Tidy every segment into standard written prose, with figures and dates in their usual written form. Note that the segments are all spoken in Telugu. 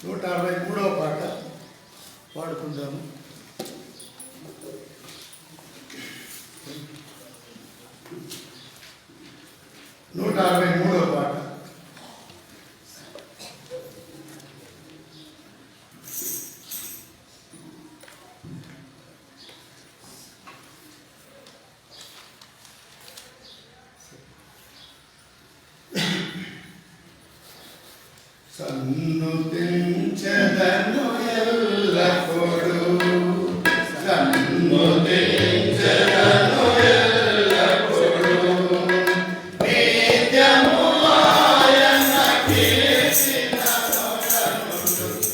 163వ పాట పాడుకుందాము. నూట 63వ పాట. సన్నుతించెదను ఎల్లప్పుడూ, సన్నుతించెదను ఎల్లప్పుడూ, నిత్యము ఆయన కీర్తినొకనుండు,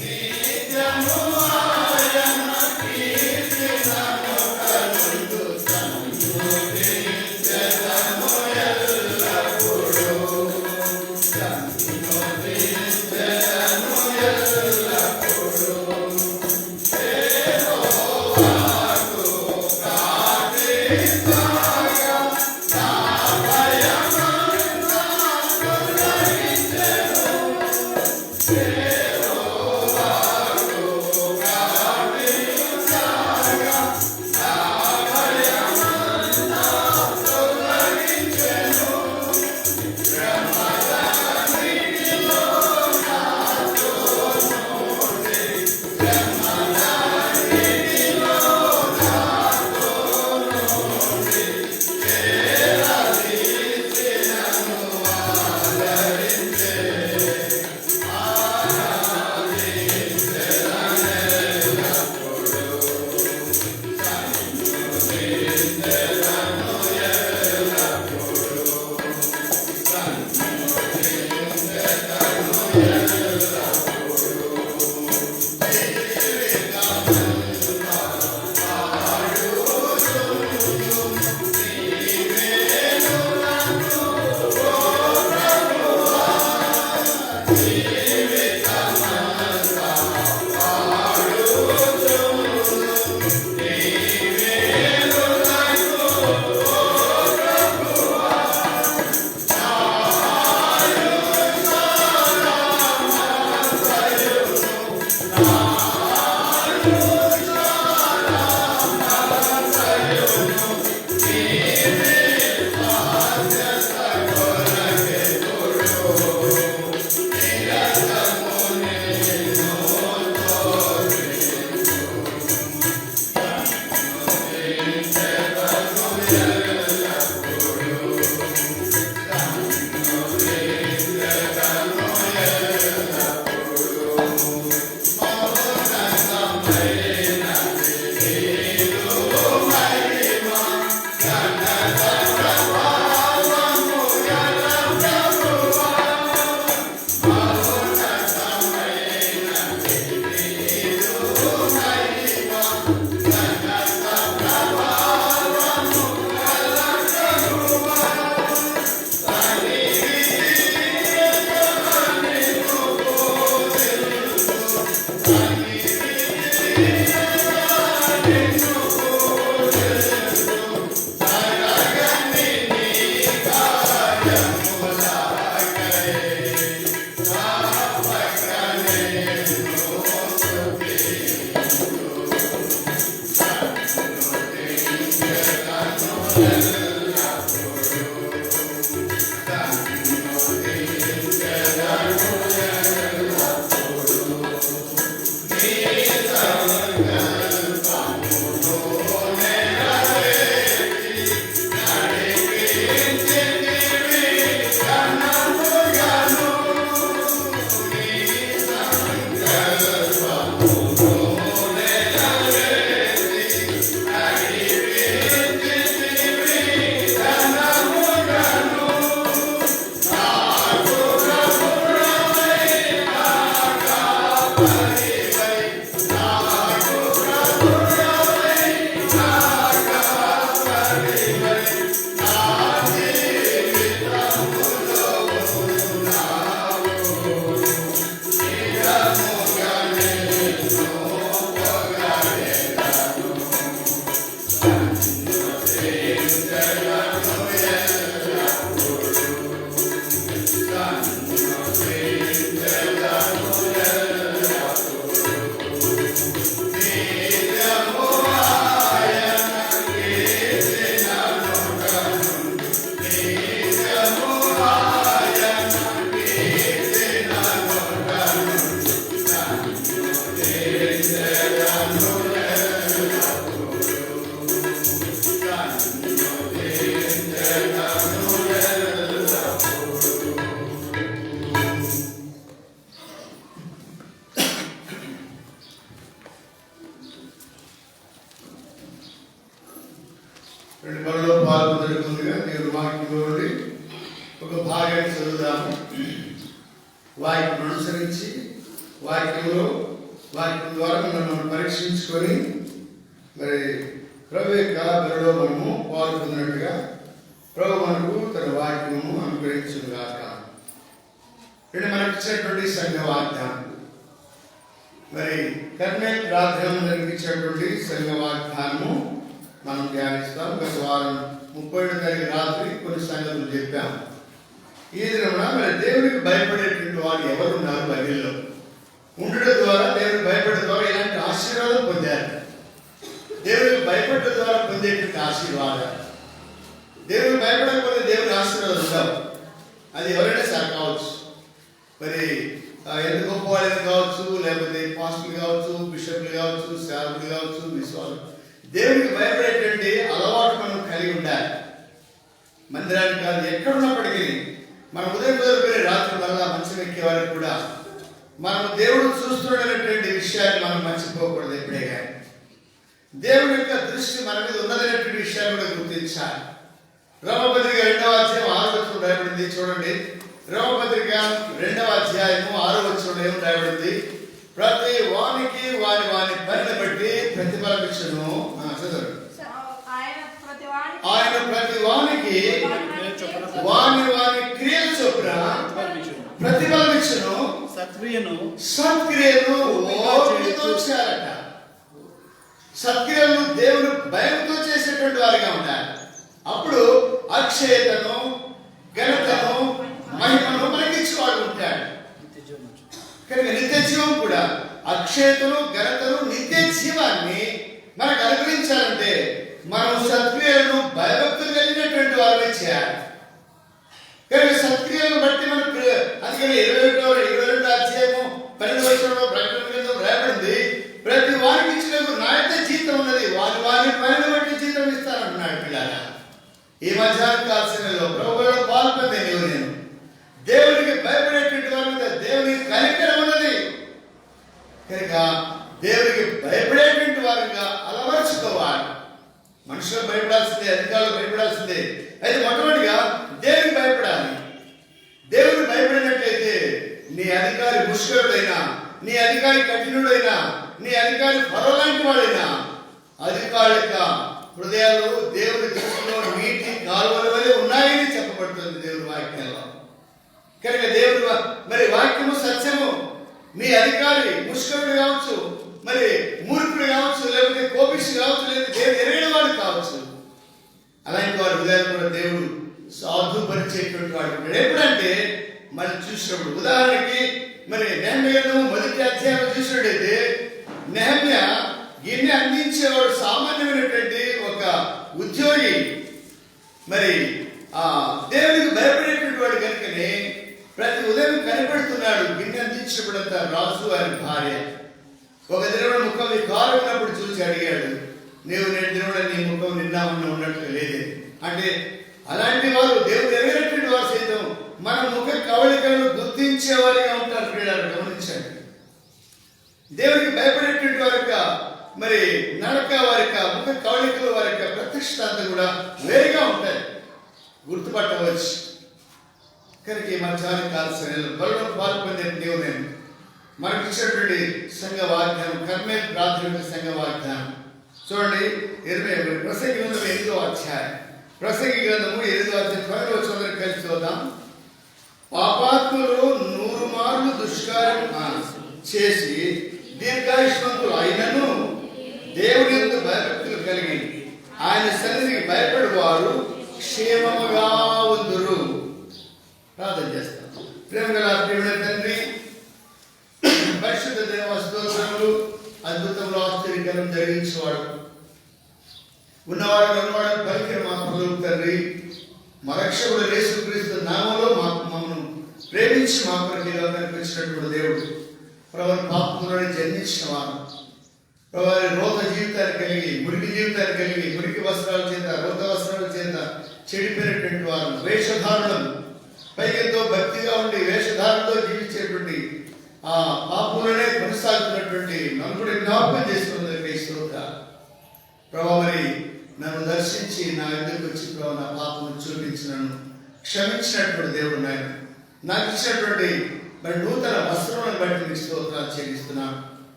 నిత్యము ఆయన కీర్తినొకనుండు, సన్నుతించెదను ఎల్లప్పుడూ, రెండు పనుల్లో పాల్గొనగా దేవుడు వాక్యంలోని ఒక భాగాన్ని చదువుదాము. వాక్యం అనుసరించి వాక్యం ద్వారా మనం పరీక్షించుకొని మరి ప్రభు యొక్క బలిలో మనము పాల్గొన్నట్టుగా ప్రభు మనకు తన వాక్యము అనుగ్రహించుగాక. ఇక్కడ మనకు ఇచ్చినటువంటి సంఘ వాగ్దానం, మరి కర్మేల్ ప్రార్థన జరిగించినటువంటి సంఘ వాగ్దానము మనం ధ్యానిస్తాం. గత వారం 30వ తారీఖు రాత్రి కొన్ని సంగతులు చెప్పాం. ఈ దినమున మరి దేవునికి భయపడేటువంటి వారు ఎవరున్నారు బైబిల్లో? ఉండడం ద్వారా, దేవునికి భయపడడం ద్వారా ఇలాంటి ఆశీర్వాదం పొందారు. దేవునికి భయపడడం ద్వారా పొందేటువంటి ఆశీర్వాదం, దేవునికి భయపడకపోతే దేవుని ఆశీర్వాదం ఉండవు. అది ఎవరైనా సరే కావచ్చు, మరి ఎంత గొప్ప వాళ్ళని కావచ్చు, లేకపోతే పాస్టర్లు కావచ్చు, బిషప్లు కావచ్చు, సేవకులు కావచ్చు, విశ్వాసం. దేవునికి భయపడేటువంటి అలవాటు మనం కలిగి ఉండాలి. మందిరానికి కాదు, ఎక్కడున్నప్పటికీ మనం ఉదయం మొదలుపెట్టి రాత్రి వల్ల మంచం ఎక్కే వారికి కూడా మనం దేవుడు చూస్తున్నటువంటి విషయాన్ని మనం మర్చిపోకూడదు. ఎప్పుడే కానీ దేవుని యొక్క దృష్టి మన మీద ఉన్నదనేటువంటి విషయాన్ని కూడా గుర్తించాలి. రోమపత్రిక 2వ అధ్యాయం 6వ వచనం రాయబడింది. చూడండి, రోమపత్రిక 2వ అధ్యాయము 6వ వచనం ఏమి రాయబడింది? ప్రతి వానికి వాని పనిని బట్టి ప్రతిఫలం ఇచ్చును. ఆయన ప్రతి వానికి వాని క్రియల చొప్పున ప్రతిఫలం ఇచ్చును. సత్క్రియను ఓపికతో చేయాలట. సత్క్రియలను దేవుని భయంతో చేసేటువంటి వారిగా ఉండాలి. అప్పుడు అక్షయతను, ఘనతను, మహిమను మనకిచ్చేవాడు ఉంటాడు. కనుక నిత్య జీవం కూడా, అక్షయతను, ఘనతను, నిత్య జీవాన్ని మనకు అనుగ్రహించాలంటే మనం సత్క్రియలను భయభక్తులు కలిగినటువంటి వారిని చేయాలి. కనుక సత్క్రియలను బట్టి మనకు అందుకని 22వ అధ్యాయము 12వ వచనంలో ప్రకటన గ్రంథం రాయబడింది, ప్రతి వారికి ఇచ్చినకు నా యొక్క జీతం ఉన్నది, వారి పనిని బట్టి జీతం ఇస్తానంటున్నాడు. పిల్లరా, ఈ మధ్యాహ్న కాల్సినలో ప్రభువులో పాల్పొందే నేను దేవునికి భయపడేటువంటి వారి మీద దేవునికి కనికరం ఉన్నది. కనుక దేవునికి భయపడేటువంటి వారిగా అలవర్చుకోవాలి. మనుషులకు భయపడాల్సిందే, అధికారులకు భయపడాల్సిందే. అయితే మొట్టమొదటిగా దేవునికి భయపడాలి. దేవునికి భయపడినట్లయితే నీ అధికారి ముష్కరుడైనా, నీ అధికారి కఠినుడైనా, నీ అధికారి ఫరో లాంటి వాడైనా, అధికారుల యొక్క హృదయాలు దేవుని దృష్టిలో నీటి కాలువల వలె ఉన్నాయని చెప్పబడుతుంది దేవుని వాక్యంలో. కనుక దేవుడు మరి వాక్యము సత్యము. మీ అధికారి ముష్కరుడు కావచ్చు, మరి మూర్ఖుడు కావచ్చు, లేకపోతే కోపిష్టి కావచ్చు, లేదా దేవుడు ఎరగిన వాడు కావచ్చు. అలాంటి వారి హృదయాలు కూడా దేవుడు సాధుపరిచేటువంటి వాడు. ఎప్పుడంటే మరి చూసినప్పుడు, ఉదాహరణకి మరి నెహమ్యా మొదటి అధ్యాయం చూసినట్టయితే, నెహమ్యా గిన్నె అందించేవాడు సామాన్యమైనటువంటి ఒక ఉద్యోగి. మరి దేవునికి భయపడేటువంటి వాడు కనుకనే ప్రతి ఉదయం కనిపెడుతున్నాడు. గిన్నె అందించినప్పుడంతా రాజు ఆయన భార్య ఒక దినమున ముఖం కారున్నప్పుడు చూసి అడిగాడు, నీవు నేటి దినమున నీ ముఖం నిన్న ఉన్నట్లు లేదే. అంటే అలాంటి వారు దేవుడు ఎరగినటువంటి వారు సైతం మన ముఖ కవళికలను గుర్తించేవారిగా ఉంటారు. క్రీడలు గమనించండి. దేవునికి భయపడేటువంటి వారి మరి నడక, వారి ముఖ కవళికలు, వారి ప్రతిష్ట అంతా కూడా వేరుగా ఉంటాయి, గుర్తుపట్టవచ్చు. కనుక ఈ మధ్యాహ్న కాల సమయంలో బలలో పాల్పొందే దేవుని మనకి ఇచ్చినటువంటి సంఘ వాగ్దానం, కర్మేల్ ప్రాథమిక సంఘ వాగ్దానం చూడండి. 20 ప్రసంగి గ్రంథం 8వ అధ్యాయం, ప్రసంగి గ్రంథము 8వ అధ్యాయం 12వ వచనం కలిసి చూద్దాం. పాపాత్ములు 100 మార్లు దుష్కార్యం చేసి దీర్ఘాయుష్మంతులు అయినను దేవుని యందు భయభక్తులు కలిగి ఆయన సన్నిధికి భయపడి వారు క్షేమముగా ఉందురు. ప్రార్థన చేస్తాం. ప్రేమగల దేవుని తండ్రి, పరిశుద్ధ దేవ స్తోత్రములు, అద్భుతంలో ఆశ్చర్యకరం జరిగించేవాడు, ఉన్నవాడు ఉన్నవాడు పలికిన మా ప్రభువు తండ్రి, మా రక్షకుడు యేసుక్రీస్తు నామములో మమ్మల్ని ప్రేమించి మా కొరకు కనిపించినటువంటి దేవుడు, ప్రభు పాపములను జన్మించిన వారు, ప్రభు రోత జీవితాన్ని కలిగి, మురికి జీవితాన్ని కలిగి, మురికి వస్త్రాల చేత, రోత వస్త్రాల చేత చెడిపోయినటువంటి వారు, వేషధారులను, పైకి ఎంతో భక్తిగా ఉండి వేషధారణతో జీవించేటువంటి ఆ పాపంలోనే కొనసాగుతున్నటువంటి నన్ను కూడా జ్ఞాపకం చేసుకున్నది స్తోత్ర. ప్రభావ మరి నన్ను దర్శించి నా ఎదురుకు వచ్చి ప్రభావ నా పాపను చూపించి నన్ను క్షమించినటువంటి దేవుడు నాయన, నాకు ఇచ్చినటువంటి మరి నూతన వస్త్రములను బట్టి మీకు స్తోత్రాలు చెల్లిస్తున్నాను.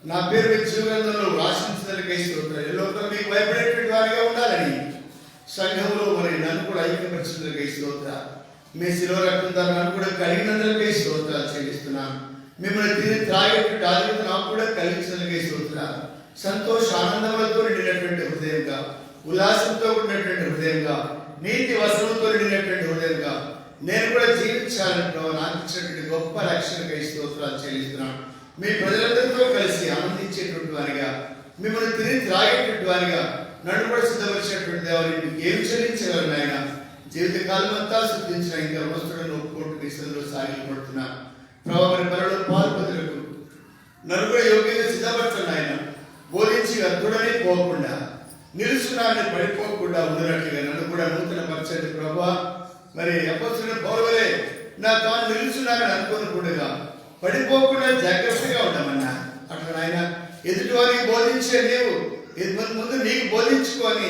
నా పేరు మీ జీవనంలో ఆశించడానికి స్తోత్రాలు. ఈ లోకంలో మీకు భయపడేటువంటి వారిగా ఉండాలని సంఘంలో మరి నన్ను కూడా ఐక్యపరిచినందుకు స్తోత్రాలు. మీ శిలువ రక్తం ద్వారా నన్ను కూడా కలిగినందుకే స్తోత్రాలు చెల్లిస్తున్నాను. మిమ్మల్ని తిని త్రాగేటువంటి ఆధిక్యత నాకు కూడా కలిగించినందుకే స్తోత్రాలు. సంతోష ఆనందములతో నిండినటువంటి హృదయంగా, ఉల్లాసంతో కూడినటువంటి హృదయంగా, నీతి వస్త్రంతో నిండినటువంటి హృదయంగా నేను కూడా జీవించాలని ప్రభావ నాకు ఇచ్చినటువంటి గొప్ప రక్షణకై స్తోత్రాలు చెల్లిస్తున్నాను. మీ ప్రజలందరితో కలిసి ఆనందించేటువంటి వారిగా, మిమ్మల్ని తిరిగి త్రాగేటువంటి వారిగా నన్ను కూడా సిద్ధపరిచినటువంటి దేవాన్ని మీకు ఏం చెల్లించగలను ఆయన. జీవితకాలం అంతా శుద్ధించిన ఇంకా వస్తువులను ఒప్పుకుంటూ ఇష్టంలో సాగిపడుతున్నాను. ప్రభావ మరి పనులు పాల్పదులకు నన్ను కూడా యోగ్యంగా సిద్ధపడుతున్నా ఆయన. బోధించి అర్థుడని పోకుండా, నిలుచున్నారని పడిపోకుండా ఉన్నట్లుగా నన్ను కూడా నూతన పరచండి ప్రభావ. మరి అపోస్తలుడైన పౌలువలే నా తాను నిలుచున్నారని అనుకోనకుండా పడిపోకుండా జాగ్రత్తగా ఉండమన్నా. అట్లా ఆయన ఎదుటి వారికి బోధించే నీవు ముందు నీకు బోధించుకొని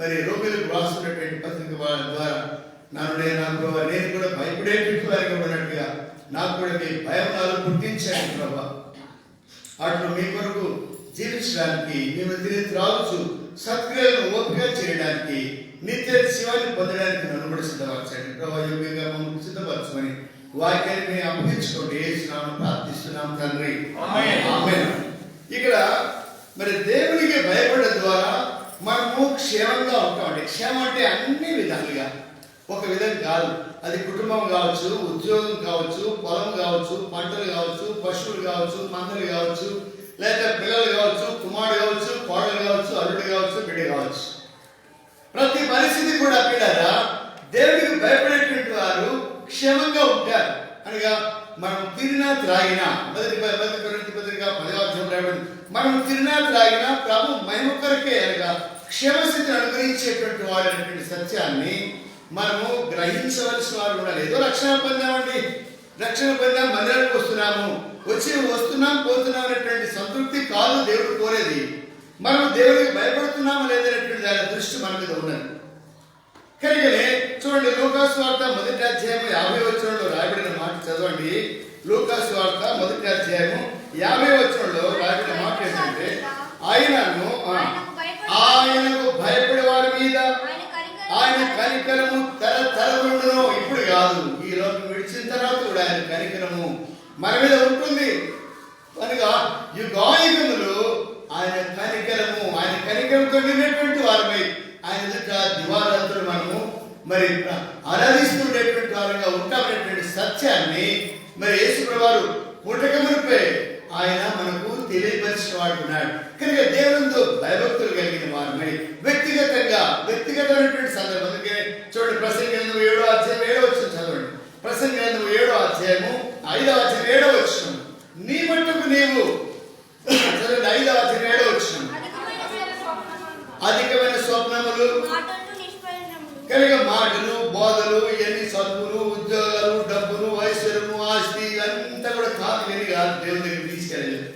మరి రోగులకు రాస్తున్నటువంటి పత్రిక వాళ్ళ ద్వారా నేను కూడా భయపడేటువంటి వారిగా ఉన్నట్టుగా నాకు కూడా మీ భయం నాలో పుట్టించాను ప్రభా. అట్లు మీ కొరకు జీవించడానికి, మేము తిరిగి త్రాగుచు సత్క్రియలను ఓపిక చేయడానికి, నిత్య శివాన్ని పొందడానికి నన్ను కూడా సిద్ధపరచండి ప్రభా. యోగ్యంగా మమ్మల్ని సిద్ధపరచమని వాక్యాన్ని మేము అప్పగించుకోండి. ఏసునామమున ప్రార్థిస్తున్నాం తండ్రి, ఆమేన్. ఇక్కడ మరి దేవునికి భయపడే ద్వారా మనము క్షేమంగా ఉంటామండి. క్షేమం అంటే అన్ని విధాలుగా, ఒక విధంగా కాదు. అది కుటుంబం కావచ్చు, ఉద్యోగం కావచ్చు, పొలం కావచ్చు, పంటలు కావచ్చు, పశువులు కావచ్చు, మందలు కావచ్చు, లేదా పిల్లలు కావచ్చు, కుమారుడు కావచ్చు, కోడలు కావచ్చు, అల్లుడు కావచ్చు, బిడ్డ కావచ్చు. ప్రతి పరిస్థితి కూడా పిల్లరా దేవుడికి భయపడేటువంటి వారు క్షేమంగా ఉంటారు. అనగా మనం తిరిగినా త్రాగినా, మొదటి పత్రిక 10వ అధ్యాయం మనం తిరిగినా త్రాగినా ప్రభు మహిమ కొరకే అనగా క్షేమస్థితిని అనుగ్రహించేటువంటి వాడు అనేటువంటి సత్యాన్ని మనము గ్రహించవలసిన వారు ఉండాలి. ఏదో రక్షణ పొందామండి, రక్షణ పొందాం, మందిరానికి వస్తున్నాం పోతున్నాం అనేటువంటి సంతృప్తి కాదు దేవుడు కోరేది. మనం దేవుడికి భయపడుతున్నామా లేదనేటువంటి దాని దృష్టి మన మీద ఉన్నది. కనుకనే చూడండి, లూకాసు వార్త 1వ అధ్యాయం 50వ వచనంలో రాయబడిన మాట చదవండి. లూకాసు వార్త 1వ అధ్యాయం 50వ వచనంలో రాయబడిన మాట ఏంటంటే, ఆయనకు భయపడే వారి మీద ఆయన కనికరము తరతరముండును. ఇప్పుడు కాదు, ఈ లోకం విడిచిన తర్వాత కూడా ఆయన కనికరము మన మీద ఉంటుంది. అనగా యుగాయుగములు ఆయన కనికరంతో నిండినటువంటి వారమై ఆయన ఎదుట దివారాత్రులు మనము మరి ఆరాధిస్తుండేటువంటి వారంగా ఉంటామనేటువంటి సత్యాన్ని మరి యేసు ప్రభువారు పుట్టకమునిపై ఆయన మనకు తెలియపరిచిన వాడు ఉన్నాడు. కనుక దేవునితో భయభక్తులు కలిగిన వారమై వ్యక్తిగతమైనటువంటి సందర్భం. అందుకే చూడండి, ప్రసంగి గ్రంథం 7వ అధ్యాయం 7వ వచనం చదవండి. ప్రసంగి గ్రంథం 7వ అధ్యాయము 5వ అధ్యాయం 7వ వచనం. నీ మట్టుకు నీవు చదవండి. 5వ అధ్యాయం 7వ వచనం. అధికమైన స్వప్నములు కనుక మాటలు, బోధలు, ఇవన్నీ చదువులు, ఉద్యోగాలు, డబ్బులు, ఐశ్వర్యము, ఆస్తి ఇవంతా కూడా కాదు. ఇవన్నీ కాదు దేవుని దగ్గర తీసుకెళ్ళలేదు.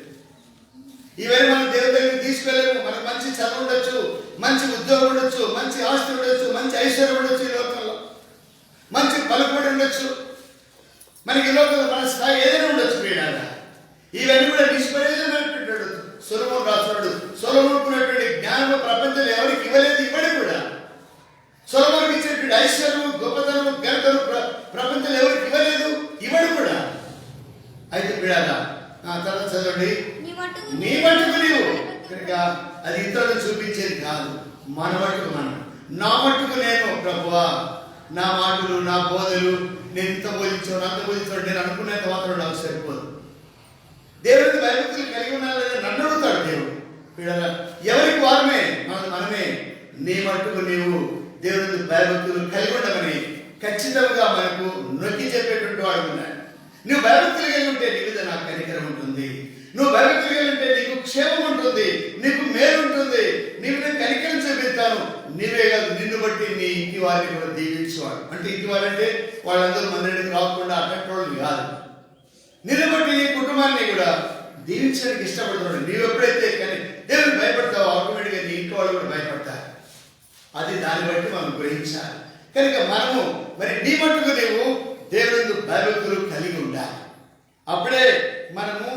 ఇవన్నీ మనం దేవుని దగ్గర తీసుకెళ్ళలేము. మనకు మంచి చదువు ఉండొచ్చు, మంచి ఉద్యోగం ఉండొచ్చు, మంచి ఆస్తి ఉండొచ్చు, మంచి ఐశ్వర్యం ఉండొచ్చు, ఈ లోకంలో మంచి పలుకుబడి ఉండొచ్చు, మనకి ఈ లోకంలో మన స్థాయి ఏదైనా ఉండొచ్చు. వీడాగా ఇవన్నీ కూడా నిష్ప్రయోజనమైనటువంటి సొలొమోను రాస్తున్నాడు. సొలొమోనుకున్నటువంటి జ్ఞానము ప్రపంచంలో ఎవరికి ఇవ్వలేదు. ఇవ్వడం కూడా సొలొమోనుకి ఇచ్చినటువంటి ఐశ్వర్యము, గొప్పతనము, ఘనతను ప్రపంచంలో ఎవరికి ఇవ్వలేదు. ఇవ్వడం కూడా. అయితే వీడాగా తర్వాత చదవండి. నీ మట్టుకు నీవు కనుక అది ఇతరులకు చూపించేది కాదు, మన మట్టుకు మనం. నా మట్టుకు నేను ప్రభువా, నా మాటలు, నా బోధలు, నేను ఇంత బోధించాను అంత బోధించాను నేను అనుకునేంత మాత్రం నాకు సరిపోదు. దేవుడికి భయభక్తులు కలిగి ఉన్నారా నన్ను అడుగుతాడు దేవుడు. ఎవరికి వారమే, మనమే. నీ మట్టుకు నీవు దేవుడికి భయభక్తులు కలిగి ఉండమని ఖచ్చితంగా మనకు నొక్కి చెప్పేటువంటి వాడు ఉన్నాడు. నువ్వు భయభక్తులు కలిగి ఉంటే నీ మీద నాకు కనికరం ఉంటుంది, నువ్వు భయభక్తులు కలిగి ఉంటే నీకు క్షేమం ఉంటుంది, నీకు మేలు ఉంటుంది, నీ మీద కనికరం చూపిస్తాను, నీవే కాదు, నిన్ను బట్టి నీ ఇంటి వారిని కూడా దీవించేవాడు. అంటే ఇంటి వారంటే వాళ్ళందరూ మందిరానికి రాకుండా అటువంటి వాళ్ళు కాదు. నిన్ను బట్టి నీ కుటుంబాన్ని కూడా దీవించడానికి ఇష్టపడుతున్నాడు. నీవు ఎప్పుడైతే కానీ దేవుని భయపడతావో ఆటోమేటిక్గా నీ ఇంటి వాళ్ళు కూడా భయపడతారు. అది దాన్ని బట్టి మనం గ్రహించాలి. కనుక మనము మరి నీ మట్టుకు నీవు దేవుని భయభక్తులు కలిగి ఉండాలి. అప్పుడే మనము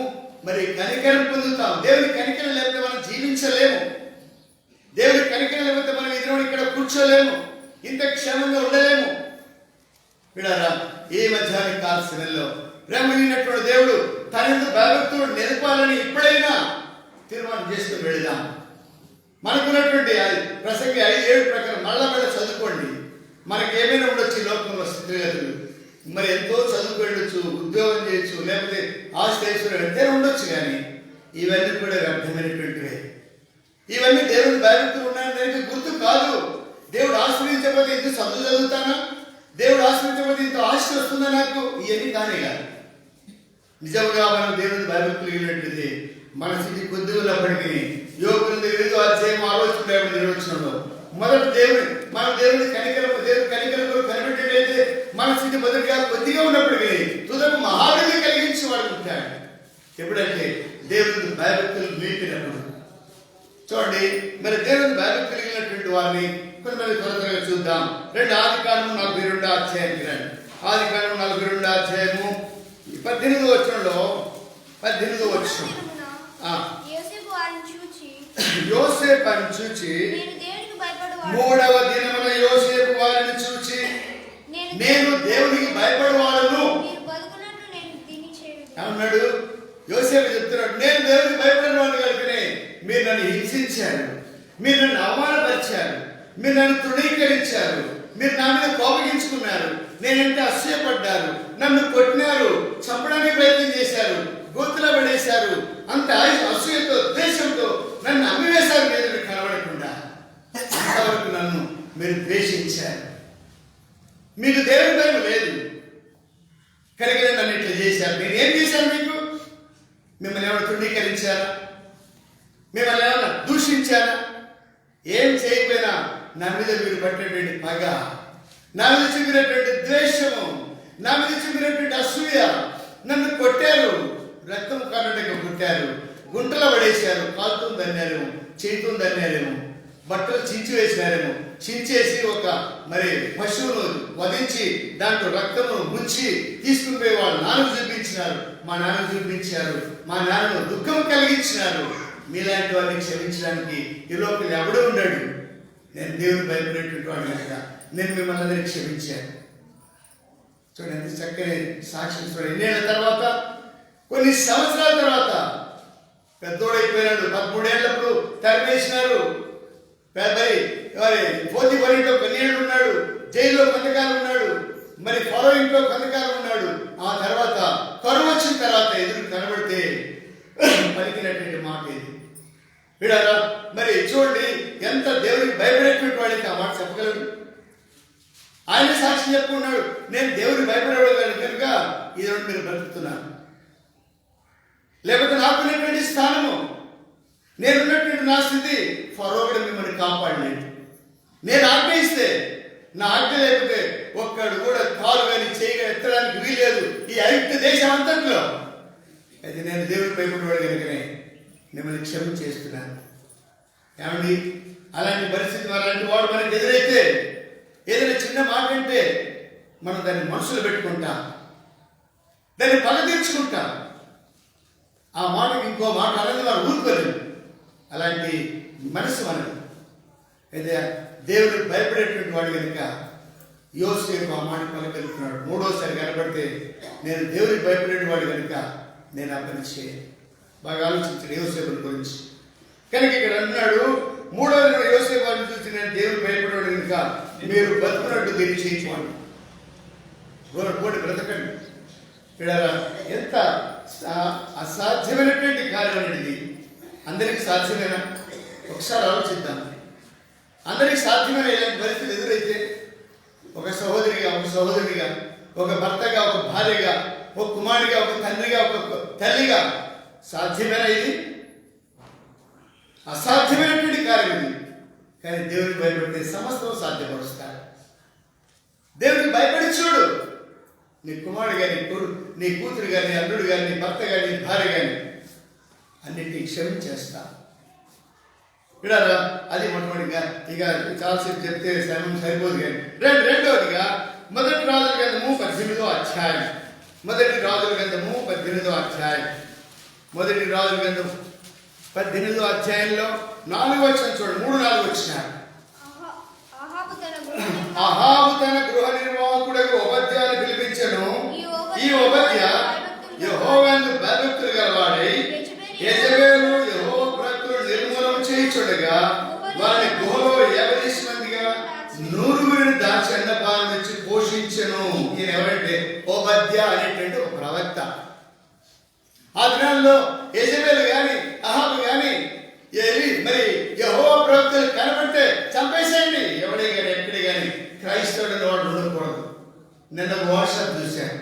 మరి కనికరం పొందుతాం. దేవుని కనికరం లేకపోతే మనం జీవించలేము. దేవుని కనికరం లేకపోతే మనం ఇక్కడ కూర్చోలేము, ఇంత క్షేమంగా ఉండలేము. విడారా, ఈ మధ్యాహ్న కాల సమయంలో ప్రేమగినటువంటి దేవుడు తన భయభక్తులు నిలపాలని ఇప్పుడైనా తీర్మానం చేసుకుని వెళదాం. మనకున్నటువంటి ప్రసంగి 5-7 ప్రకారం మళ్ళా చదువుకోండి. మనకి ఏమైనా ఉండొచ్చు ఈ లోకంలో స్థితిగతులు. మరి ఎంతో చదువుకు వెళ్ళొచ్చు, ఉద్యోగం చేయొచ్చు, లేకపోతే ఆశ్రయించుకుని వెళ్తే ఉండొచ్చు. కానీ ఇవన్నీ కూడా వ్యర్థమైనటువంటివే. ఇవన్నీ దేవుని భయభక్తులు ఉన్నాయని దానికి గుర్తు కాదు. దేవుడు ఆశ్రయించకపోతే ఇంత చదువు చదువుతానా, దేవుడు ఆశ్రయించకపోతే ఇంత ఆశ వస్తుందా నాకు, ఇవన్నీ కానే కాదు. నిజంగా మనం దేవుని భయభక్తులు కలిగినట్లయితే మన స్థితి కొద్దిగా ఉన్నప్పటికీ యోగుల దగ్గర అధ్యాయం ఆలోచన నిర్వచనంలో మొదటి మన దేవుని కనికరము కనిపెట్టేటైతే మన స్థితి మొదటిగా కొద్దిగా ఉన్నప్పటికీ తుదకు మహావిధి కలిగించి వాడు ఉంటాడు. ఎప్పుడంటే దేవుని భయభక్తులు నిలిపినప్పుడు. చూడండి, మరి దేవుని భయభక్తులు కలిగినటువంటి వారిని కొంతమంది త్వరగా చూద్దాం. ఆదికాండం 42వ అధ్యాయానికి రండి. ఆదికాండం 42వ అధ్యాయము 18వ వచనంలో 18వ వచనం యోసేపు అని చూచి 3వ దినమున యోసేపు వారిని చూచి నేను దేవునికి భయపడవాడను అన్నాడు. యోసేపు చెప్తున్నాడు, నేను దేవునికి భయపడిన వాడిని కలిపినే మీరు నన్ను హింసించారు, మీరు నన్ను అవమానపరిచారు, మీరు నన్ను తృణీకరించారు, మీరు నా మీద కోపగించుకున్నారు, నేనంటే అసూయపడ్డారు, నన్ను కొట్టినారు, చంపడానికి ప్రయత్నం చేశారు, గొంతులో పడేశారు, అంత అసూయతో ద్వేషంతో నన్ను అమ్మివేశారు. మీరు కనబడకుండా అంతవరకు నన్ను మీరు ద్వేషించారు. మీకు దేవుని భయం లేదు కనుక నన్ను ఇట్లా చేశారు. నేను ఏం చేశాను? మిమ్మల్ని ఏమైనా తృణీకరించారా? మిమ్మల్ని ఏమైనా దూషించారా? ఏం చేయకపోయినా నా మీద మీరు పట్టినటువంటి పగ, నా మీద చూపినటువంటి ద్వేషము, నా మీద చూపినటువంటి అసూయ, నన్ను కొట్టారు, రక్తం కారణంగా కొట్టారు, గుంటలో పడేశారు, కాలుతో దన్యారేమో, చేతితో దన్యారేమో, బట్టలు చించి వేసినారేమో, చించేసి ఒక మరి పశువును వధించి దాంట్లో రక్తమును ముంచి తీసుకుని పోయి వాళ్ళ నాన్నకు చూపించినారు, మా నాన్న చూపించారు, మా నాన్నను దుఃఖం కలిగించినారు. మీలాంటి వారిని క్షమించడానికి ఈ లోపల ఎవడు ఉన్నాడు? నేను దేవుని భయపడేటువంటి వాడు కనుక నేను మిమ్మల్ని అందరినీ క్షమించాను. చూడండి ఎంత చక్కని సాక్ష్యం. చూడండి, ఎన్నేళ్ల తర్వాత, కొన్ని సంవత్సరాల తర్వాత పెద్దోడైపోయినాడు. 13 ఏళ్ళప్పుడు తరిమేసినారు. పోతి పనిలో కొన్ని ఏళ్ళు ఉన్నాడు, జైల్లో కొంతకాలం ఉన్నాడు, మరి ఫరో ఇంట్లో కొంతకాలం ఉన్నాడు. ఆ తర్వాత కరువు వచ్చిన తర్వాత ఎదురు కనబడితే పలికినటువంటి మాట ఇది. విడారా, మరి చూడండి ఎంత దేవుడికి భయపడేటువంటి వాడికి ఆ మాట చెప్పగలరు. ఆయన సాక్షి చెప్పుకున్నాడు, నేను దేవుడికి భయపడేవాడు కనుక ఇది మీరు బ్రతుకుతున్నాను. లేకపోతే నాకున్నటువంటి స్థానము, నేనున్నటువంటి నా స్థితి ఫరో కూడా మిమ్మల్ని కాపాడలేదు. నేను ఆజ్ఞయిస్తే, నా ఆజ్ఞ లేకపోతే ఒక్కడు కూడా కాలు కానీ చేయగా ఎత్తడానికి వీలేదు ఈ ఐక్య దేశం అంతట్లో. అయితే నేను దేవుడికి భయపడేవాడు కనుకనే మిమ్మల్ని క్షమ చేస్తున్నాను. ఏమండి, అలాంటి పరిస్థితి అలాంటి వాడు మనకి ఎదురైతే ఏదైనా చిన్న మాట అంటే మనం దాన్ని మనసులో పెట్టుకుంటాం, దాన్ని పగ తీర్చుకుంటాం. ఆ మాటకి ఇంకో మాట అనేది మనం ఊరుకోలేము. అలాంటి మనసు మనది. అయితే దేవుడికి భయపడేటువంటి వాడు కనుక యోసేపు ఆ మాట పలకలుపుతున్నాడు. 3వసారి కనబడితే నేను దేవుడికి భయపడేటి వాడు కనుక నేను ఆ పని చేయను. బాగా ఆలోచించాడు యోసేపుని గురించి. కనుక ఇక్కడ అంటున్నాడు, 3వ యోసేపు వారిని చూసి నేను దేవుడికి భయపడేవాడు కనుక మీరు బతుకున్నట్టు దీన్ని చేయించుకోండి, కోటి బ్రతకండి. ఇక్కడ ఎంత అసాధ్యమైనటువంటి కార్యం అనేది అందరికి సాధ్యమేనా? ఒకసారి ఆలోచిద్దాం. అందరికి సాధ్యమైన ఇలాంటి పరిస్థితి ఎదురైతే ఒక సహోదరిగా, ఒక సహోదరుడిగా, ఒక భర్తగా, ఒక భార్యగా, ఒక కుమారుడిగా, ఒక తండ్రిగా, ఒక తల్లిగా సాధ్యమేనా? ఇది అసాధ్యమైనటువంటి కార్యం ఇది. కానీ దేవునికి భయపడితే సమస్తం సాధ్యపరుస్తాడు. దేవునికి భయపడి చూడు. నీ కుమారుడు కానీ, నీ కూతురు కానీ, అల్లుడు కానీ, నీ భర్త కానీ, నీ భార్య కానీ అన్నింటినీ క్షమించేస్తా. ఇక్కడ అది మొట్టమొదటిగా. ఇక చాలాసేపు చెప్తే సమయం సరిపోదు కానీ రెండవదిగా మొదటి రాజుల గ్రంథము 18వ అధ్యాయం. మొదటి రాజుల గ్రంథము 18వ అధ్యాయం. మొదటి రాజుల గ్రంథం 18వ అధ్యాయంలో 4వ వచనం చూడండి. 3-4 వచనాలు. అహాబు తన గృహ నిర్వాహకుడకు ఓబద్యాను పిలిపించెను. ఈ ఓబద్య యెహోవాను భయభక్తులు గలవాడై యెజబెలు యెహోవా భక్తులు నిర్మూలన చేయుచుండగా వారిని గుహలో 50 మందిగా 100 దాచి అన్నపానం ఇచ్చి పోషించెను. ఈయన ఎవరంటే ఓబద్య అనేటువంటి ఒక ప్రవక్త. ఆ దినాల్లో యెజబెలు కానీ, అహాబు కానీ మరి యెహోవా ప్రవక్తలు కనబడితే చంపేసేయండి. ఎవడే కానీ, ఎక్కడే కానీ క్రైస్తవుడు వాడు ఉండకూడదు. నిన్న వాట్సాప్ చూశాను.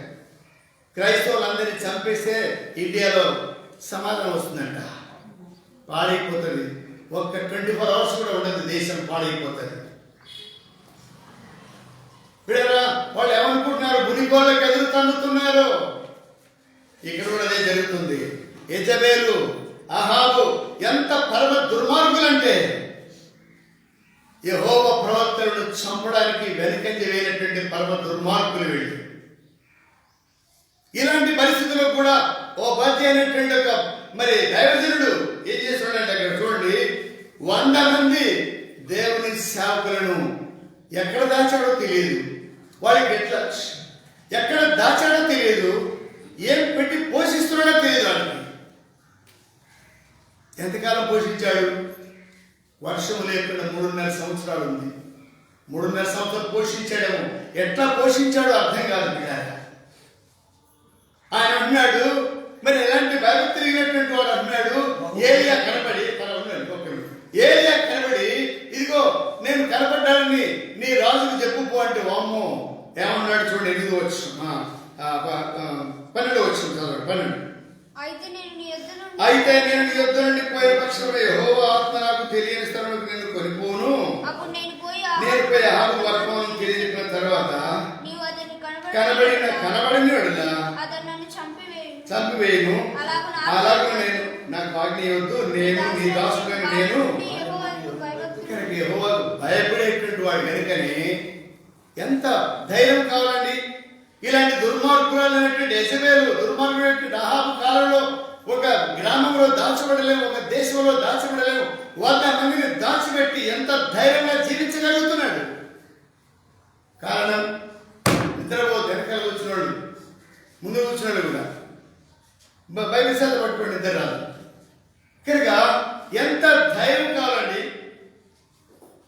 క్రైస్తవులందరినీ చంపేస్తే ఇండియాలో సమాధానం వస్తుందంట. పాడైపోతుంది. ఒక్క 24 hours కూడా ఉండదు, దేశం పాడైపోతుంది. వాళ్ళు ఏమనుకుంటున్నారు? బునిగోళ్ళకి ఎదురు తన్నుతున్నారు. ఇక్కడ కూడా అదే జరుగుతుంది. యెజబెలు, అహాబు ఎంత పరమ దుర్మార్గులంటే యెహోవా ప్రవక్తలను చంపడానికి వెనుకంజ వేయనటువంటి పరమ దుర్మార్గులు వీళ్ళు. ఇలాంటి పరిస్థితుల్లో కూడా ఓబద్య అనేటువంటి ఒక మరి దైవజనుడు ఏం చేస్తున్నాడంటే, అక్కడ చూడండి, 100 మంది దేవుని సేవకులను ఎక్కడ దాచాడో తెలియదు. వాళ్ళకి ఎక్కడ దాచాడో తెలియదు. ఏం పెట్టి పోషిస్తున్నాడో తెలియదు. వాళ్ళకి ఎంతకాలం పోషించాడు? వర్షము లేకుండా 3.5 సంవత్సరాలు ఉంది. 3.5 సంవత్సరాలు పోషించాడేమో. ఎట్లా పోషించాడో అర్థం కాదు. ఆయన అన్నాడు, మరి ఎలాంటి భయభక్తి తిరిగినటువంటి వాడు అన్నాడు, ఏలియా కనబడి ఇదిగో నేను కనబడ్డానని నీ రాజుకు చెప్పుకో అంటే, వామ్మో ఏమన్నాడు చూడండి. 8వ వచనం, 12వ వచనం చదవండి. 12. అయితే నేను నీ యొద్ద నుండి పోయే పక్షంలో యెహోవా ఆత్మ నాకు తెలియని స్థలంలోకి నేను కొనిపోను. నేను పోయి అహాబు వర్తమానం తెలియజెప్పిన తర్వాత కనబడిన వాడులా చంపివేయను. అలాగే నేను నాకు ఆజ్ఞ ఇవ్వద్దు. నేను నీ దాసుడని నేను యెహోవాకు భయపడేటువంటి వాడు కనుకని ఎంత ధైర్యం కావాలండి. ఇలాంటి దుర్మార్గులైనటువంటి యెజబెలు, దుర్మార్గులైనటువంటి అహాబు కాలంలో ఒక గ్రామంలో దాచబడలేము, ఒక దేశంలో దాచబడలేము. 100 మందిని దాచిపెట్టి ఎంత ధైర్యంగా జీవించగలుగుతున్నాడు. కారణం నిద్రపోతే వెనకాల కూర్చున్నాడు, ముందు కూర్చున్నాడు కూడా బైబిల్ శాత పట్టుకోండి, నిద్ర రాదు. కనుక ఎంత ధైర్యం కావాలండి.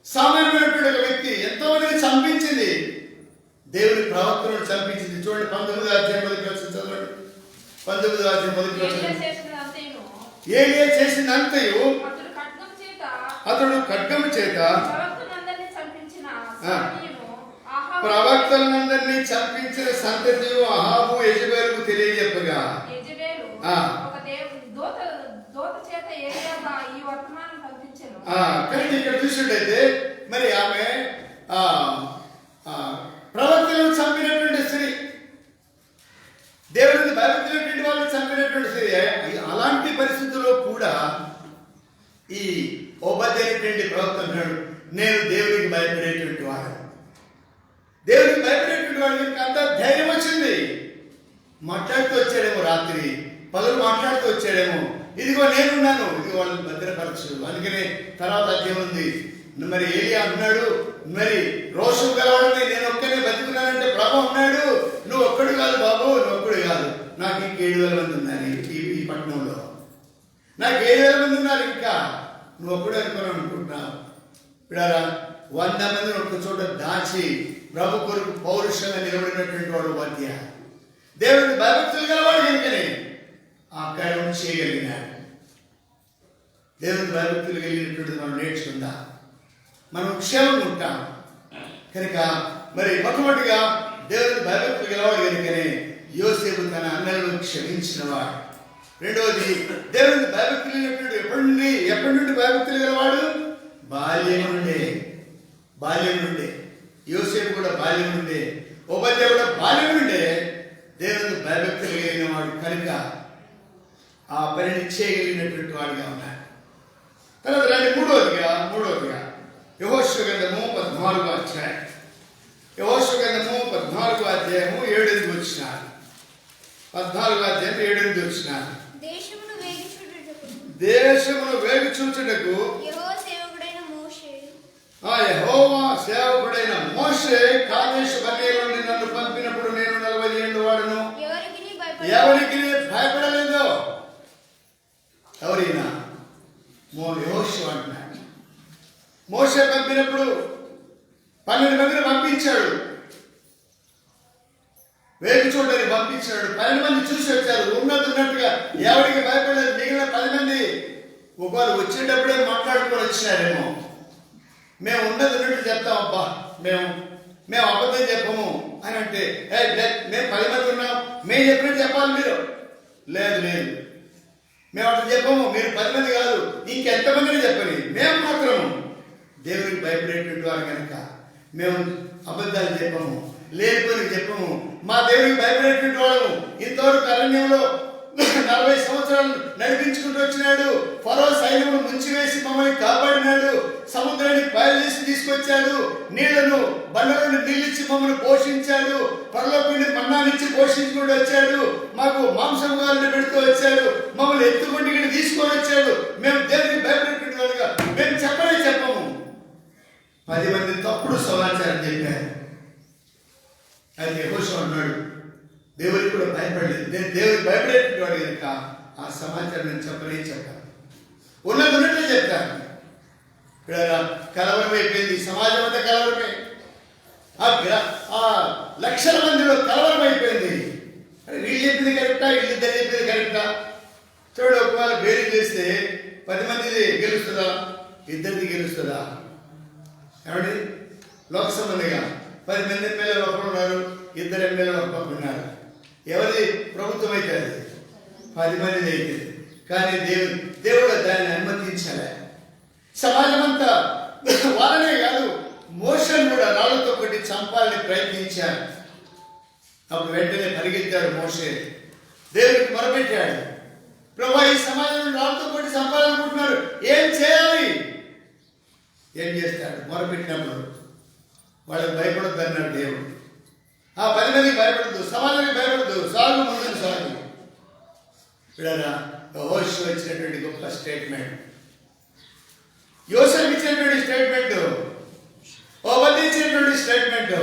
సామాన్యమైనటువంటి ఒక వ్యక్తి ఎంతో మందిని చంపించింది, దేవుని ప్రవక్తలను చంపించింది. చూడండి 19వ అధ్యాయం 1వ వచనం చదవండి. 19వ అధ్యాయం 1వ వచనం. ఏలియా చేసినంతయు అతడు ఖడ్గము చేత ప్రవక్తలందరినీ చంపించిన సంతతియు అహాబు యెజబెలుకు తెలియజెప్పగా కానీ ఇక్కడ చూసినట్టయితే మరి ఆమె ప్రవక్తలను చంపినటువంటి స్త్రీ, దేవుడిని భయపడినటువంటి వాళ్ళని చంపినటువంటి స్త్రీ. అలాంటి పరిస్థితుల్లో కూడా ఈ ఓబద్య అనేటువంటి ప్రవక్త అంటాడు, నేను దేవునికి భయపడేటువంటి వాడు. దేవునికి భయపడేటువంటి వాడు అంత ధైర్యం వచ్చింది. మాట్లాడుతూ వచ్చాడేమో, రాత్రి పగలు మాట్లాడుతూ వచ్చాడేమో, ఇదిగో నేనున్నాను, ఇదిగో వాళ్ళని భద్రపరచు. అందుకనే తర్వాత అధ్యాయం ఉంది. మరి ఏలియా అన్నాడు, మరి రోషం గలవాడని నేను ఒక్కనే బతుకున్నానంటే ప్రభు అన్నాడు, నువ్వు ఒక్కడు కాదు బాబు, నువ్వు ఒక్కడు కాదు, నాకు ఇంక 7,000 మంది ఉన్నారు ఈ పట్టణంలో, నాకు 7,000 మంది ఉన్నారు, ఇంకా నువ్వు ఒక్కడు అనుకుంటున్నావు. ఇప్పుడారా 100 మందిని ఒక్క చోట దాచి ప్రభు కొరకు పౌరుషంగా నిలబడినటువంటి వాడు మధ్య దేవుడిని భయభక్తులు గలవాడు కనుకనే ఆ కార్యం చేయగలిగినాడు. దేవుని భయభక్తులు కలిగినటువంటి మనం నేర్చుకుందా మనం క్షేమంగా ఉంటాం. కనుక మరి మొట్టమొదటిగా దేవుని భయభక్తులు గలవాడు కనుకనే యోసేపు తన అన్నలను క్షమించినవాడు. రెండవది దేవుని భయభక్తులు ఎప్పటి నుండి భయభక్తులు గలవాడు? బాల్యం నుండే యోసేపు కూడా బాల్యం నుండే, ఓబద్యా కూడా బాల్యం నుండే దేవునికి భయభక్తులు కలిగిన వాడు కనుక ఆ పనిని చేయగలిగినటువంటి వాడిగా ఉన్నాడు. తర్వాత రండి మూడవదిగా యెహోషువ గ్రంథము 14వ అధ్యాయం. యెహోషువ గ్రంథము 14వ అధ్యాయము 7-8 వచనాలు. 14వ అధ్యాయం 7-8 వచనాలు. దేశమును వేగు చూచుటకు యెహోవా సేవకుడైన మోషే కాదేషు బర్నేలో నుండి నన్ను పంపినప్పుడు నేను 40 ఏళ్ళు వాడును, ఎవరికి భయపడలేదు. ఎవరైనా యెహోషువ అంటున్నాడు. మోషే పంపినప్పుడు 12 మందిని పంపించాడు, వేగు చూడడానికి పంపించాడు. 12 మంది చూసి వచ్చారు. ఉన్నట్టుగా ఎవరికి భయపడలేదు. మిగిలిన 10 మంది ఒకవేళ వచ్చేటప్పుడే మాట్లాడుకొని వచ్చినారేమో, మేము ఉన్నట్టు చెప్తాం, అబ్బా మేము అబద్ధం చెప్పము అని అంటే, మేము 10 మంది ఉన్నాం, మేము చెప్పినట్టు చెప్పాలి మీరు. లేదు మేము అట్లా చెప్పము, మీరు 10 మంది కాదు ఇంకెంతమందిని చెప్పని, మేము మాత్రము దేవునికి భయపడేటువంటి వారు కనుక మేము అబద్ధాలు చెప్పము, లేకపోతే చెప్పము. మా దేవునికి భయపడేటువంటి వాళ్ళము. ఇంతవరకు అరణ్యంలో 40 సంవత్సరాలు నడిపించుకుంటూ వచ్చినాడు. ఫరో సైన్యమును ముంచివేసి మమ్మల్ని కాపాడినాడు. సముద్రాన్ని పాయలు చేసి తీసుకొచ్చాడు. నీళ్లను బండలను నీళ్ళిచ్చి మమ్మల్ని పోషించాడు. పరలోకండి మన్నానిచ్చి పోషించుకుంటూ వచ్చాడు. మాకు మాంసం కావాలని పెడుతూ వచ్చాడు. మమ్మల్ని ఎత్తుకుంటే ఇక్కడ తీసుకొని వచ్చాడు. మేము దేవునికి భయపడేటువంటి వాళ్ళుగా మేము చెప్పము. 10 మంది తప్పుడు సమాచారం చెప్పారు. అయితే యెహోషువ అన్నాడు, దేవుడికి కూడా భయపడలేదు. నేను దేవుడికి భయపడేటువంటి వాడు కనుక ఆ సమాచారం నేను చెప్పాను. ఉన్నట్లే చెప్తాను. ఇక్కడ కలవరం అయిపోయింది. సమాజం అంతా కలవరమే. ఆ లక్షల మందిలో కలవరం అయిపోయింది. వీళ్ళు చెప్పింది కరెక్టా, వీళ్ళిద్దరు చెప్పింది కరెక్టా? చూడు, ఒకవేళ బేరీ చేస్తే 10 మంది గెలుస్తుందా, ఇద్దరిది గెలుస్తుందా? ఏమండి, లోక్సభలుగా 10 మంది ఎమ్మెల్యేలు ఒకరు ఉన్నారు, 2 ఎమ్మెల్యేలు ఒక పక్క ఉన్నారు. ఎవరి ప్రభుత్వం అయితే అది 10 మంది అయితే. కానీ దేవుడు దాన్ని అనుమతించాలి. సమాజం అంతా వాళ్ళనే కాదు, మోషేను కూడా రాళ్లతో కొట్టి చంపాలని ప్రయత్నించారు. అప్పుడు వెంటనే పరిగెత్తాడు మోషే, దేవుడికి మొరపెట్టాడు, ప్రభువా ఈ సమాజం రాళ్లతో కొట్టి చంపాలనుకుంటున్నారు, ఏం చేయాలి? ఏం చేస్తాడు? మొరపెట్టినప్పుడు వాళ్ళకి భయపడద్దు అన్నాడు దేవుడు. ఆ 10 మందికి భయపడద్దు, సమాజానికి భయపడద్దు, సాగు ముందు సాగు. యెహోషువ ఇచ్చినటువంటి గొప్ప స్టేట్మెంట్, యోసేపు ఇచ్చినటువంటి స్టేట్మెంట్, ఓబద్యా ఇచ్చినటువంటి స్టేట్మెంట్.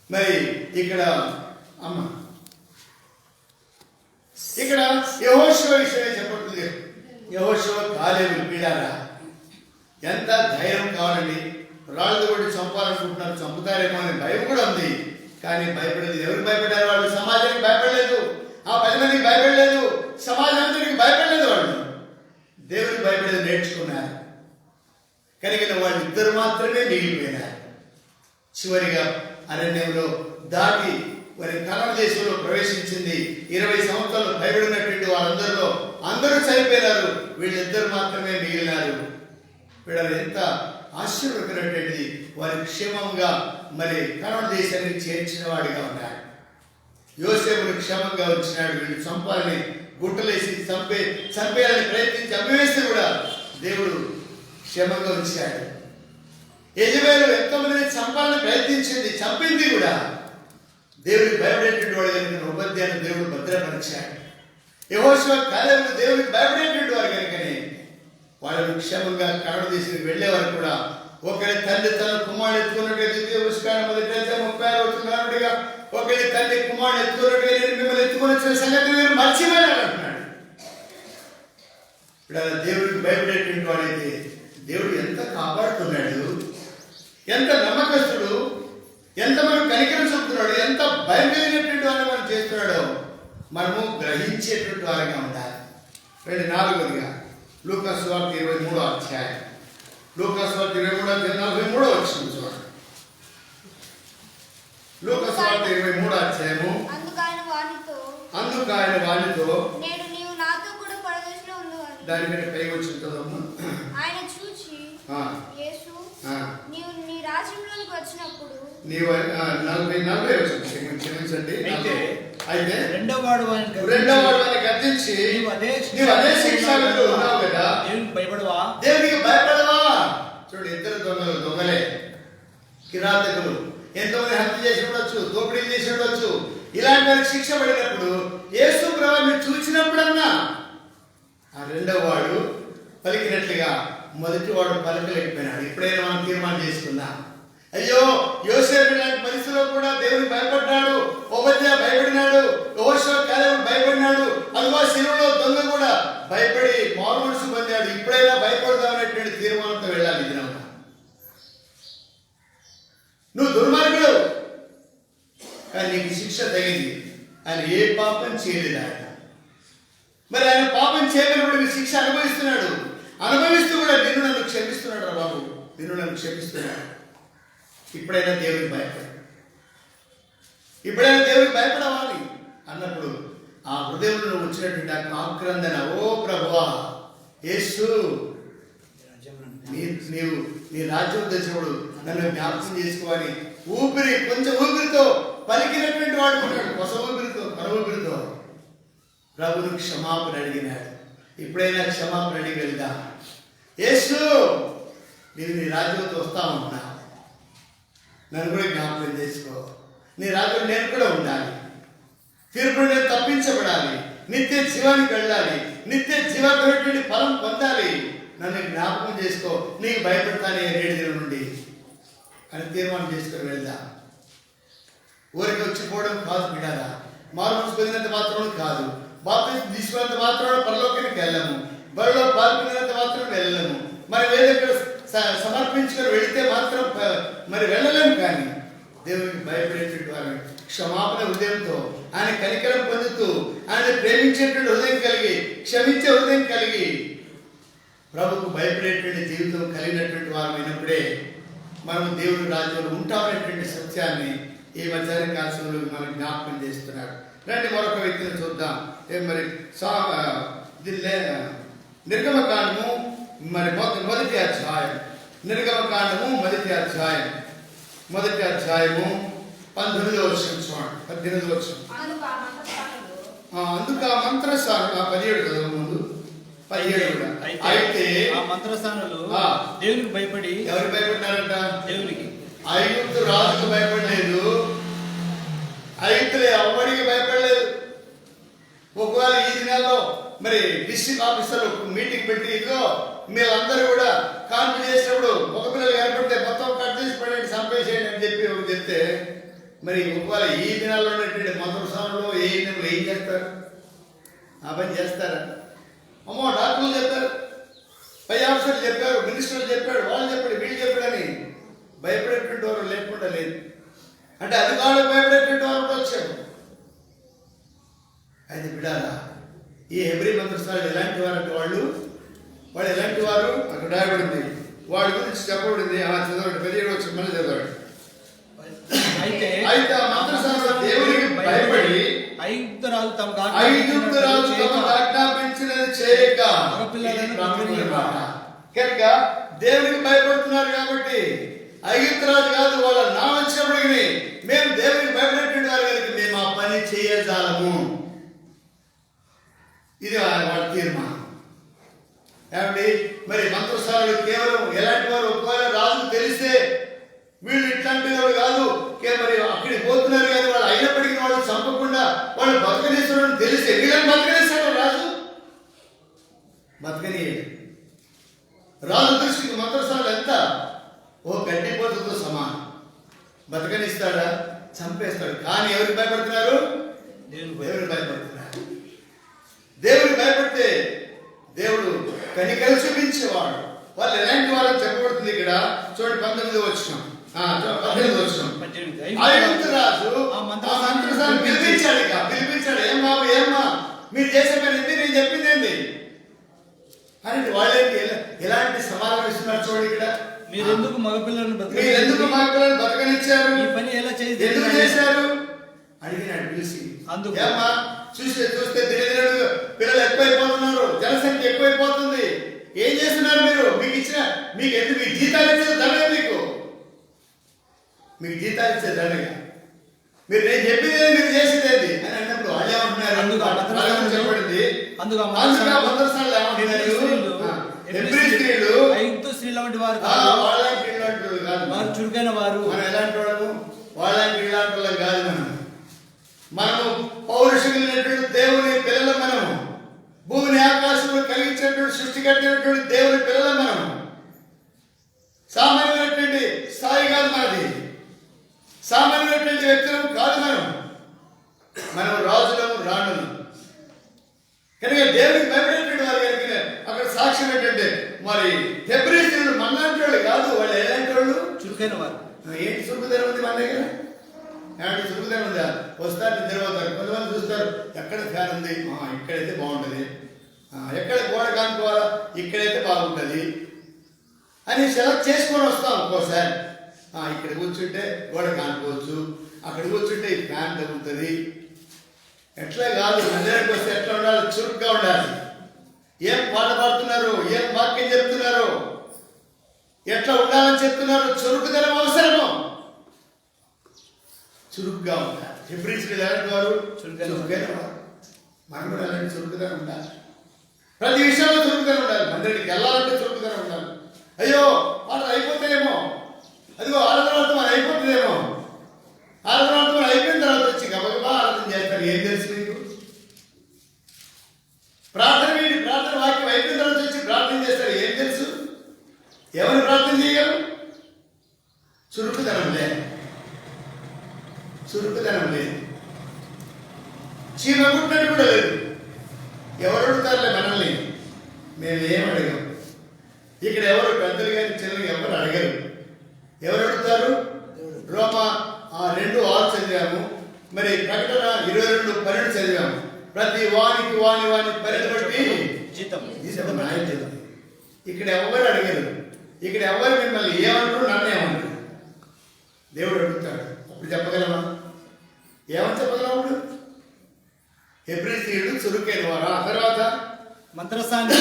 మరి ఇక్కడ యెహోషువ విషయమే చెప్పబడుతుంది. యెహోషువ కాలేబు పీడారా, ఎంత ధైర్యం కావాలండి. రాళ్ళతో కొట్టి చంపాలనుకుంటున్నారు, చంపుతారేమో అనే భయం కూడా ఉంది. కానీ భయపడలేదు. ఎవరికి భయపడ్డారు వాళ్ళు? సమాజానికి భయపడలేదు. ఆ 10 మందికి భయపడలేదు. సమాజానికి భయపడలేదు. వాళ్ళు దేవుడికి భయపడేది నేర్చుకున్నారు. కనుక వాళ్ళు ఇద్దరు మాత్రమే మిగిలిపోయినారు. చివరిగా అరణ్యంలో దాటి వారి కనాను దేశంలో ప్రవేశించింది. 20 సంవత్సరాలు భయపడినటువంటి వాళ్ళందరిలో అందరూ చనిపోయినారు. వీళ్ళిద్దరు మాత్రమే మిగిలినారు. వీళ్ళు ఎంత ఆశ్చర్యకరమైనటువంటిది. వారి క్షేమంగా మరి కనాను దేశానికి చేర్చిన వాడిగా ఉన్నాడు. యోసేపును క్షేమంగా ఉంచినాడు. వీళ్ళు చంపాలని గుట్టలేసి చంపేయాలని ప్రయత్నించి అమ్మివేస్తే కూడా దేవుడు క్షేమంగా ఉంచాడు. యెజబెలు ఎంతోమందిని చంపాలని ప్రయత్నించింది, చంపింది కూడా. దేవుడికి భయపడేటువంటి వాడు కనుక ఓబద్యాను దేవుడు భద్రపరిచాడు. యెహోషువ కాలేబు దేవుడికి భయపడేటువంటి వారు కనుకనే వాళ్ళని క్షేమంగా కనాను దేశానికి వెళ్లే వారు కూడా. ఒకరి తండ్రి తన కుమారుడు ఎత్తుకున్నట్టుగా 36 ఒకరి తండ్రి కుమారుడు ఎత్తుకున్నట్టుగా నేను మిమ్మల్ని ఎత్తుకొని వచ్చిన సంగతి మీరు మర్చిపోయారు అంటున్నాడు. ఇప్పుడు దేవుడికి భయపడేటువంటి వాడైతే దేవుడు ఎంత కాపాడుతున్నాడు, ఎంత నమ్మకస్తుడు, ఎంత మనం కనికరం చూపుతున్నాడు, ఎంత భయం కలిగినటువంటి వాడిని మనం చేస్తున్నాడో మనము గ్రహించేటువంటి వారిగా ఉండాలి. 4వదిగా లూకా సువార్త 23వ అధ్యాయం. లూకా సువార్త 23:43 వచ్చింది చూడండి. లూకా సువార్త 23వ అధ్యాయము. అందుకు ఆయన వానితో నేడు నీవు నాతో కూడా పరదేశంలో ఉండువని. దాని మీద పైకి వచ్చిన ఆయన యేసు నీవు నీ రాజ్యంలోకి వచ్చినప్పుడు నీవు 40 క్షమించండి. అయితే రెండవ వాడు అని గర్జించి నీవు అదే శిక్షలో ఉన్నావు కదా, దేవునికి భయపడవా? చూడు, ఇద్దరు దొంగలే, కిరాతకులు, ఎంతోమంది హత్య చేసి ఉండొచ్చు, దోపిడీ చేసి ఉండొచ్చు. ఇలాంటి వారికి శిక్ష పడినప్పుడు యేసు ప్రభువుని చూసినప్పుడన్నా ఆ రెండవ వాడు పలికినట్లుగా మొదటి వాడు పలకలేకపోయినాడు. ఇప్పుడైనా మనం తీర్మానం చేసుకుందాం, అయ్యో యోసేపు లాంటి పరిస్థితిలో కూడా దేవుడు భయపడ్డాడు, ఓబద్యా భయపడినాడు, యెహోషువ కాలేబు భయపడినాడు, అదిగో శిలువలో దొంగ కూడా భయపడి మారు మనసు పొందాడు. ఇప్పుడైనా భయపడదామనేటువంటి తీర్మానంతో వెళ్ళాలి. ఇది నువ్వు దుర్మార్గుడు, కానీ నీకు శిక్ష తగింది. ఆయన ఏ పాపం చేయలేదు. ఆయన మరి ఆయన పాపం చేయగలిగినప్పుడు శిక్ష అనుభవిస్తున్నాడు. అనుభవిస్తూ కూడా నిన్ను నన్ను క్షమిస్తున్నాడు. రా బాబు, నిన్ను నన్ను క్షమిస్తున్నాడు. ఇప్పుడైనా దేవుడికి భయపడ, ఇప్పుడైనా దేవుడికి భయపడవాలి అన్నప్పుడు ఆ హృదయంలో వచ్చినటువంటి ఆ ఆక్రందన, ఓ ప్రభువా యేసు, నీవు నీ రాజ్యం తెచ్చినప్పుడు నన్ను జ్ఞాపకం చేసుకోవాలి. కొంచెం ఊపిరితో పలికినటువంటి వాడు ఉన్నాడు, కొస ఊపిరితో, మరో ఊపిరితో ప్రభుని క్షమాపణ అడిగినాడు. ఇప్పుడైనా క్షమాపణ అడిగి వెళ్దా. యేసు, నీవు నీ రాజ్యంతో వస్తామన్నా, నన్ను కూడా జ్ఞాపకం చేసుకో. నీ రాజ్యం నేను కూడా ఉండాలి, తీర్పుడు నేను తప్పించబడాలి, నిత్య జీవానికి వెళ్ళాలి, నిత్య జీవానికి ఫలం పొందాలి. నన్ను జ్ఞాపకం చేసుకో, నీకు భయపడతానే 7 దినం నుండి అని తీర్మానం చేసుకొని వెళ్దా. ఊరికి వచ్చిపోవడం కాదు బిడ్డారా, మారు మనసు పొందినంత మాత్రం కాదు, బాప్తిస్మం తీసుకున్నంత మాత్రం పరలోకానికి వెళ్ళము, బరిలో పాల్గొన్నంత మాత్రం వెళ్ళలేము. మరి వేరే సమర్పించుకొని వెళితే మాత్రం మరి వెళ్ళలేము. కానీ దేవునికి భయపడేటువంటి వారు క్షమాపణ హృదయంతో, ఆయన కనికరం పొందుతూ, ఆయన ప్రేమించేటువంటి హృదయం కలిగి, క్షమించే హృదయం కలిగి, ప్రభుకు భయపడేటువంటి జీవితం కలిగినటువంటి వారు అయినప్పుడే మనం దేవుడి రాజ్యంలో ఉంటామనేటువంటి సత్యాన్ని ఈ మధ్యాహ్న కాలంలో మనం జ్ఞాపకం చేస్తున్నాడు. రండి మరొక వ్యక్తిని చూద్దాం. మరి నిర్గమకాండము మరి మొదటి అధ్యాయం, నిర్గమకాండము మొదటి అధ్యాయం 18వ వచనం చూడండి. 18వ వచనం. అందుకు ఆ మంత్రసానులు 17 కదా ముందు 17 కూడా. అయితే ఆ మంత్రసానులు దేవునికి భయపడి, ఎవరికి భయపడ్డారంట? దేవునికి. ఐగుప్తు రాజుకు భయపడలేదు, ఐగుప్తులు ఎవరికి భయపడలేదు. ఒకవేళ ఈ దినాల్లో మరి డిస్ట్రిక్ట్ ఆఫీసర్లు మీటింగ్ పెట్టి, ఇదిగో మీరందరూ కూడా కాన్ఫిడెన్స్ చేసినప్పుడు ఒక పిల్లలు ఏర్పడితే మొత్తం కట్ చేసి పడండి, సంపేసేయండి అని చెప్పి ఒకటి చెప్తే, మరి ఒకవేళ ఈ దినాల్లో ఉన్నటువంటి మంత్రసానులు ఏం చేస్తారు? ఆ పని చేస్తారా? అమ్మో డాక్టర్లు చెప్పారు, పై ఆఫీసర్లు చెప్పారు, మినిస్టర్లు చెప్పాడు, వాళ్ళు చెప్పాడు, వీళ్ళు చెప్పాడని భయపడేటువంటి వారు లేకుండా లేదు. అంటే అధికారులకు భయపడేటువంటి వారు కూడా వచ్చారు. అయితే బిడ్డారా, ఈ హెబ్రీ మంత్రసానులు ఎలాంటి వారు అంటే వాళ్ళు ఎలాంటి వారు అక్కడ రాయబడింది, వాడి గురించి చెప్పబడింది. చదవండి, 17 వచ్చి మళ్ళీ చదవండి. అయితే ఆ మంత్రసానులు దేవునికి భయపడి ఐగుప్తు రాజు తమకు ఆజ్ఞాపించినది చేయక, కనుక దేవునికి భయపడుతున్నారు కాబట్టి ఐగుప్తు రాజు కాదు, వాళ్ళ నా వచ్చినప్పటికీ మేము దేవునికి భయపడేటువంటి వారు కనుక మేము ఆ పని చేయజాలము. ఇది వాళ్ళ తీర్మానం. ఏమండి, మరి మంత్రసానులు కేవలం ఎలాంటి వారు? ఒకవేళ రాజు తెలిస్తే వీళ్ళు ఇట్లాంటి వాడు కాదు, మరి అక్కడికి పోతున్నారు కానీ వాళ్ళు అయినప్పటికీ వాళ్ళు చంపకుండా వాళ్ళు బతకనిస్తున్నారని తెలిస్తే వీళ్ళని బతకనిస్తాడు రాజు? బతకనీయడు. రాజు దృష్టికి మంత్రసానులు ఎంత? ఓ గడ్డిపోతుతో సమానం. బతకనిస్తాడా? చంపేస్తాడు. కానీ ఎవరికి భయపడుతున్నారు? దేవుడికి భయపడుతున్నారు. దేవుడికి భయపడితే దేవుడు కనికరం చూపించేవాడు. వాళ్ళు ఎలాంటి వాళ్ళని చెప్పబడుతుంది ఇక్కడ చూడండి. 18వ వచనం. ఐగుప్తు రాజు ఆ మంత్రసానులు పిలిపించాడు. ఏం బాబు, ఏమ్మా మీరు చేసే పని ఏంటి, నేను చెప్పింది ఏంటి అని వాళ్ళేంటి ఎలాంటి సమాధానం ఇస్తున్నారు చూడండి. ఇక్కడ మీరు ఎందుకు మగపిల్లలను బతకనిచ్చారు, ఈ పని ఎలా ఎందుకు చేశారు అడిగినాడు పిలిచి. అందుకు ఏమ్మా చూస్తే దినదిన పిల్లలు ఎక్కువైపోతున్నారు, జనసంఖ్య ఎక్కువైపోతుంది, ఏం చేస్తున్నారు మీరు? మీకు ఎందుకు మీ జీతాలు ఇచ్చేది దండగా, మీకు జీతాలు ఇచ్చేది దండగా. మీరు నేను చెప్పేది మీరు చేసేది ఏంటి అని అన్నప్పుడు వాళ్ళు ఏమంటున్నారు? చెప్పబడింది మంత్రస్థానాలు ఏమంటున్నారు? హెబ్రీ స్త్రీలు ఐగుప్తు స్త్రీల వంటి వారు వాళ్ళకి ఇలాంటి వాళ్ళు కాదు, వారు చురుకైన వారు. మనం ఎలాంటి వాళ్ళము? వాళ్ళకి ఇలాంటి వాళ్ళం కాదు. మనము పౌరుషమైనటువంటి దేవుని పిల్లలు. మనము భూమిని ఆకాశంలో కలిగించినటువంటి సృష్టి కట్టినటువంటి దేవుని పిల్లలు. మనము సామాన్యమైనటువంటి స్థాయి కాదు మనది, సామాన్యమైనటువంటి వ్యక్తులు కాదు. మనం రాజులము, రాణులు. కనుక దేవునికి భయపడేటువంటి వారు కనుక అక్కడ సాక్ష్యం ఏంటంటే మరి హెబ్రీ స్త్రీలు మనలాంటి వాళ్ళు కాదు, వాళ్ళు ఎలాంటి వాళ్ళు? చురుకైన వారు. ఏంటి చురుకుదనం ఉంది మన దగ్గర? ఏమంటే చురుకుదనం ఉందా? వస్తారు, నిద్రపోతారు. కొంతమంది చూస్తారు, ఎక్కడ ఫ్యాన్ ఉంది, ఇక్కడైతే బాగుంటుంది, ఎక్కడ గోడ కానుకోవాలా, ఇక్కడైతే బాగుంటుంది అని సెలెక్ట్ చేసుకొని వస్తాం. ఒక్కోసారి ఇక్కడ కూర్చుంటే గోడ కానుకోవచ్చు, అక్కడ కూర్చుంటే ఈ ఫ్యాన్ తగ్గుతుంది. ఎట్లా కాదు, మందిరానికి వస్తే ఎట్లా ఉండాలి? చురుగ్గా ఉండాలి. ఏం పాట పాడుతున్నారు, ఏం వాక్యం చెప్తున్నారు, ఎట్లా ఉండాలని చెప్తున్నారు? చురుకుదనం అవసరము. చురుగ్గా ఉండాలి. హెబ్రీ స్త్రీలు ఎలాంటి వారు? చురుకైన వారు. మనం కూడా అలాంటి చురుకుదనం ఉండాలి. ప్రతి విషయంలో చురుకుదనం ఉండాలి. మందిరానికి వెళ్ళాలంటే చురుకుదనం ఉండాలి. అయ్యో పాటలు అయిపోతాయేమో, అదిగో ఆరాధన అయిపోతుందేమో, ఆరాధన అయిపోయిన తర్వాత వచ్చి గబగబా ఆరాధన చేస్తారు. ఏం తెలుసు మీకు? ప్రార్థన వాక్యం అయిపోయిన తర్వాత వచ్చి ప్రార్థన చేస్తారు. ఏం తెలుసు? ఎవరు ప్రార్థన చేయగలరు? చురుకుదనం లేదు. చీమగుట్టినట్టు కూడా లేదు. ఎవరు అడుగుతారులే మనల్ని, మేమేం అడగం. ఇక్కడ ఎవరు పెద్దలు కానీ చిన్నలు ఎవరు అడగరు. ఎవరు అడుగుతారు? రోమా 2:6 చదివాము, మరి ప్రకటన 22:12 చదివాము. ప్రతి వానికి వాని పని బట్టి జీతం. ఇక్కడ ఎవరు అడగరు. ఇక్కడ ఎవరు మిమ్మల్ని ఏమంటారు, నన్ను ఏమంటారు? దేవుడు అడుగుతాడు. అప్పుడు చెప్పగలమా? ఏమని చెప్పగలమా? అప్పుడు హెబ్రీ స్త్రీలు చురుకైన వారు. ఆ తర్వాత మంత్రస్థాన్ని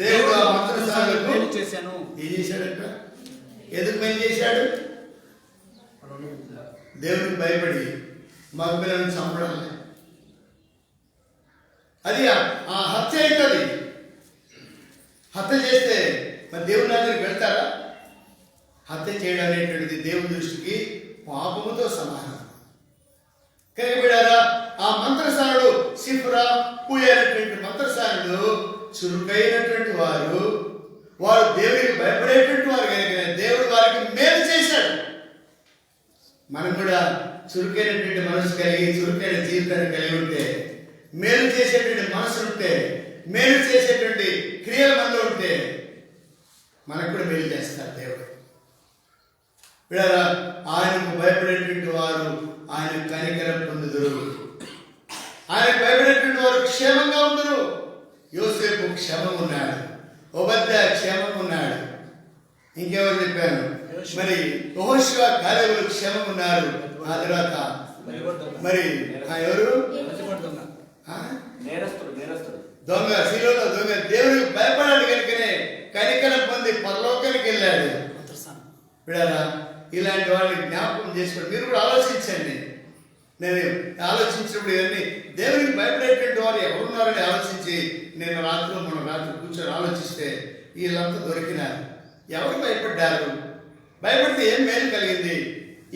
దేవుడు ఆ మంత్రస్థానాలకు చేశాను. ఏం చేశాడంట? ఎందుకు పని చేశాడు? దేవుడికి భయపడి మగపిల్లని చంపడం. అది ఆ హత్య అవుతుంది. హత్య చేస్తే మరి దేవుని దగ్గరికి వెళ్తారా? హత్య చేయడం అనేటువంటిది దేవుని దృష్టికి పాపముతో సమానం. కనిపెడారా? ఆ మంత్రసానుడు సిఫ్రా పూయైనటువంటి మంత్రసానుడు చురుకైనటువంటి వారు దేవుడికి భయపడేటువంటి వారు కనుక దేవుడు వారికి మేలు చేశాడు. మనం కూడా చురుకైనటువంటి మనసు కలిగి, చురుకైన జీవితాన్ని కలిగి ఉంటే, మేలు చేసేటువంటి మనసు ఉంటే, మేలు చేసేటువంటి క్రియల మనలో ఉంటే మనకు కూడా మేలు చేస్తారు దేవుడు. ఆయనకు భయపడేటువంటి వారు ఆయన కనికరం పొందుదురు. ఆయనకు భయపడేటువంటి వారు క్షేమంగా ఉందరు. యోసేపు క్షేమం ఉన్నాడు, ఓబద్యా క్షేమం ఉన్నాడు. ఇంకెవరు చెప్పాను? మరి యెహోషువ కాలేబులు క్షేమం ఉన్నారు. ఆ తర్వాత మరి ఎవరు? దొంగ, శిలువలో దొంగ దేవుడికి భయపడాడు కనుకనే కనికరం పొంది పరలోకానికి వెళ్ళాడు. విడారా, ఇలాంటి వాళ్ళని జ్ఞాపకం చేసుకోండి. మీరు కూడా ఆలోచించండి. నేను ఆలోచించినప్పుడు ఇవన్నీ దేవునికి భయపడేటువంటి వారు ఎవరున్నారని ఆలోచించి నేను మొన్న రాత్రి కూర్చొని ఆలోచిస్తే వీళ్ళంతా దొరికినారు. ఎవరు భయపడ్డారు? భయపడితే ఏం మేలు కలిగింది?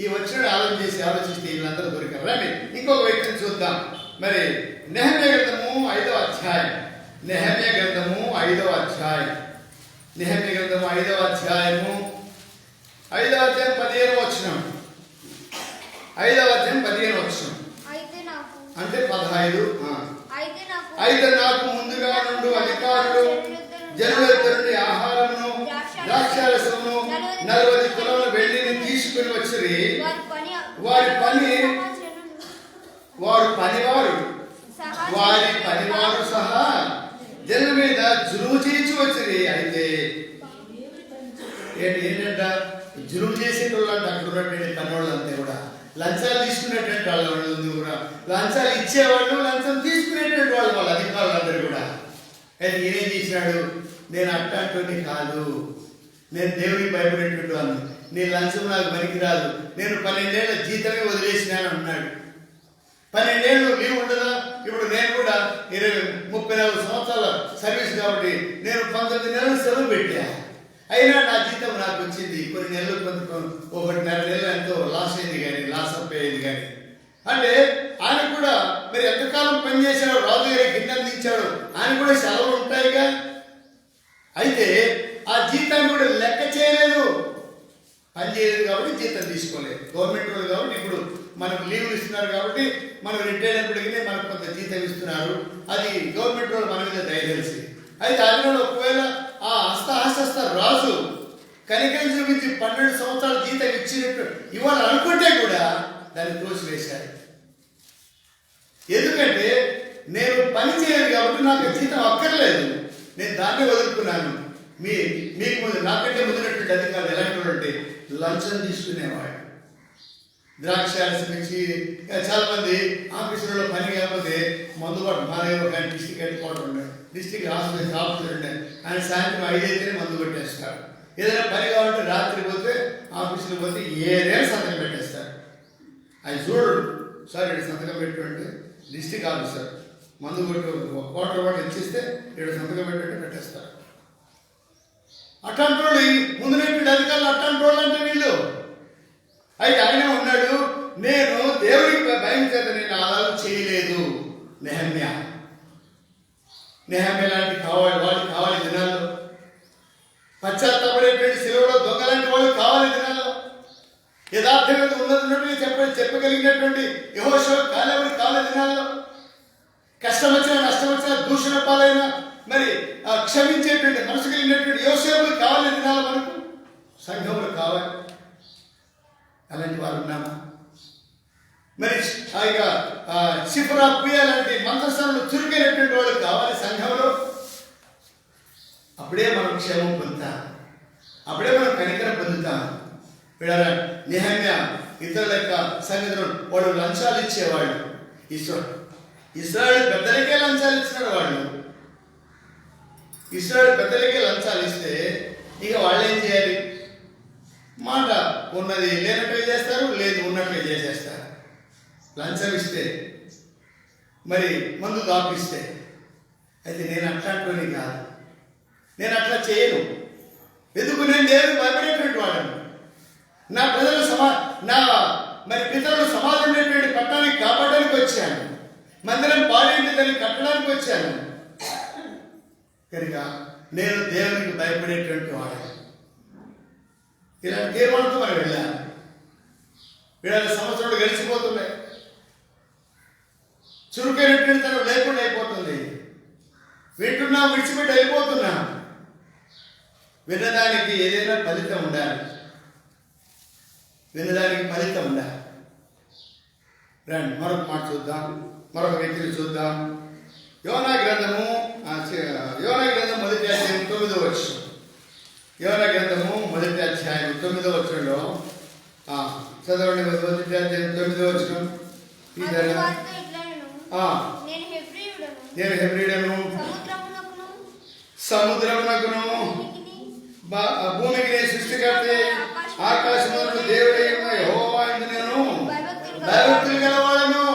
ఈ వచ్చిన ఆలోచిస్తే వీళ్ళందరూ దొరికారు. రండి ఇంకొక వ్యక్తిని చూద్దాం. మరి నెహెమ్యా గ్రంథము 5వ అధ్యాయం. నెహెమ్యా గ్రంథము 5వ అధ్యాయం. నెహెమ్యా గ్రంథము 5వ అధ్యాయము 5వ అధ్యాయం 15వ వచనం. 5వ అధ్యాయం 15వ వచనం అంటే 15. అయితే నాకు ముందుగా నుండి అధికారులు జనులందరి నుండి ఆహారమును ద్రాక్షారసమును 40 తులముల వెండిని తీసుకుని వచ్చిరి. వారి పనివారు సహా జనుల మీద జులుము చేయించి వచ్చిరి. అయితే ఏంటంట? జులుము చేసేటోళ్ళు అంటే అక్కడ ఉన్నటువంటి పనివాళ్ళంతా కూడా లంచాలు తీసుకునేటువంటి వాళ్ళు కూడా, లంచాలు ఇచ్చేవాళ్ళు, లంచం తీసుకునేటువంటి వాళ్ళు, వాళ్ళ అధికారులందరూ కూడా. కానీ ఈయనేం చేసినాడు? నేను అట్లాంటి కాదు, నేను దేవుడికి భయపడేటువంటి వాళ్ళు, నీ లంచం నాకు పనికిరాదు, నేను 12 ఏళ్ళ జీతమే వదిలేసినాను అన్నాడు. 12 ఏళ్ళు లీవ్ ఉండదా? ఇప్పుడు నేను కూడా 34 సంవత్సరాల సర్వీస్ కాబట్టి నేను 19 నెలలు సెలవు పెట్టా. అయినా నా జీతం నాకు వచ్చింది. కొన్ని నెలలు 1.5 నెలలు ఎంతో లాస్ అయింది, కానీ లాస్ అప్ అయ్యేది. కానీ అంటే ఆయన కూడా మరి ఎంతకాలం పనిచేశాడు, రాజు గారి గిన్నె అందించాడు, ఆయన కూడా సెలవులు ఉంటాయిగా. అయితే ఆ జీతాన్ని కూడా లెక్క చేయలేదు, పని చేయలేదు కాబట్టి జీతం తీసుకోలేదు. గవర్నమెంట్ వాళ్ళు కాబట్టి ఇప్పుడు మనకు లీవ్లు ఇస్తున్నారు కాబట్టి మనం రిటైర్ అయినప్పటికీ మనకు కొంత జీతం ఇస్తున్నారు. అది గవర్నమెంట్ వాళ్ళు మన మీద దయచేసి. అయితే అందులో ఒకవేళ ఆ హస్త రాజు కనికరం చూపించి 12 సంవత్సరాల జీతం ఇచ్చినట్టు ఇవ్వాలనుకుంటే కూడా దాన్ని తోసివేశారు. ఎందుకంటే నేను పని చేయలేదు కాబట్టి నాకు జీతం అక్కర్లేదు, నేను దాన్ని వదులుకున్నాను. మీకు ముందు నాకంటే ముందున్నటువంటి అధికారులు ఎలాంటి వాళ్ళు అంటే లంచం తీసుకునేవాడు. ద్రాక్షారసం ఇచ్చి చాలా మంది ఆఫీసులలో పని కాకపోతే మందుబాటు మా దగ్గర ఒక డిస్టిక్ హెడ్ క్వార్టర్ ఉన్నాడు, డిస్టిక్ హాస్పిటల్ ఆఫీసర్ ఉండే, ఆయన సాయంత్రం 5 అయితేనే మందు పెట్టేస్తాడు. ఏదైనా పని కావాలంటే రాత్రి పోతే ఆఫీసులో పోతే ఏదైనా సంతకం పెట్టేస్తాడు. ఆయన చూడడు, సార్ ఇక్కడ సంతకం పెట్టుకుంటే డిస్టిక్ ఆఫీసర్ మందు కొట్టు క్వార్టర్ వాటి ఇచ్చిస్తే ఇక్కడ సంతకం పెట్టేస్తారు. అట్లాంటి వాళ్ళు ముందునేటువంటి అధికారులు అట్లాంటి వాళ్ళు అంటే వీళ్ళు. అయితే ఆయన ఉన్నాడు, నేను దేవుడికి భయం చేత నేను ఆదాలు చేయలేదు. నెహమ్యా లాంటి కావాలి, వాళ్ళు కావాలి దినాల్లో. పశ్చాత్తాపడేటువంటి సెలవులో దొంగలాంటి వాళ్ళు కావాలి దినాల్లో. యథార్థంగా ఉన్నట్టుగా చెప్పగలిగినటువంటి యెహోషువ కాలేబడి కావాలి దినాల్లో. కష్టం వచ్చినా నష్టం వచ్చినా దూషణ పాలైన మరి క్షమించేటువంటి మనసు కలిగినటువంటి యోసేపులు కావాలి దినాలు. మనకు సంఘములు కావాలి. అలాంటి వారు ఉన్నామా? మరి సిఫరా పుయ్య లాంటి మంత్రస్థానంలో చురుకైనటువంటి వాళ్ళు కావాలి సంఘంలో. అప్పుడే మనం క్షేమం పొందుతాం, అప్పుడే మనం కనికరం పొందుతాం. నెహమ్యా ఇతరుల యొక్క సంగతులు వాడు లంచాలు ఇచ్చేవాళ్ళు. ఇశ్రాయేలు పెద్దలకే లంచాలు ఇచ్చినాడు వాళ్ళు. ఇశ్రాయేలు పెద్దలకే లంచాలు ఇస్తే ఇక వాళ్ళు ఏం చేయాలి? మాట ఉన్నది లేనట్లే చేస్తారు, లేదు ఉన్నట్లే చేసేస్తారు. లంచం ఇస్తే మరి మందు దాపిస్తే. అయితే నేను అట్లాంటి కాదు, నేను అట్లా చేయను. ఎందుకు? నేను దేవుడు భయపడేటువంటి వాడను. నా ప్రజలు నా మరి పితరులు సమాజం ఉండేటువంటి పట్టణానికి కాపాడడానికి వచ్చాను, మందిరం పాడేంటి దాన్ని కట్టడానికి వచ్చాను. కనుక నేను దేవునికి భయపడేటువంటి వాడను. ఇలాంటి తీర్మానంతో మనం వెళ్ళాను. వీళ్ళ సంవత్సరాలు గడిచిపోతున్నాయి, చురుకైనటువంటి తనం లేకుండా అయిపోతుంది. వింటున్నా విడిచిపెట్టి అయిపోతున్నా. వినడానికి ఏదైనా ఫలితం ఉండాలి, వినడానికి ఫలితం ఉండాలి. రండి మరొక మాట చూద్దాం, మరొక వ్యక్తిని చూద్దాం. యోనా గ్రంథము 1వ అధ్యాయం 9వ వచనం. యోనా గ్రంథము 1వ అధ్యాయం 9వ వచనంలో చదవండి. 1వ అధ్యాయం 9వ వచనం. నేను హెబ్రీయుడను, సముద్రమునకును భూమికి నేను సృష్టికర్త ఆకాశమునకు దేవుడైన యెహోవా యందు నేను భయభక్తులు గలవాడను.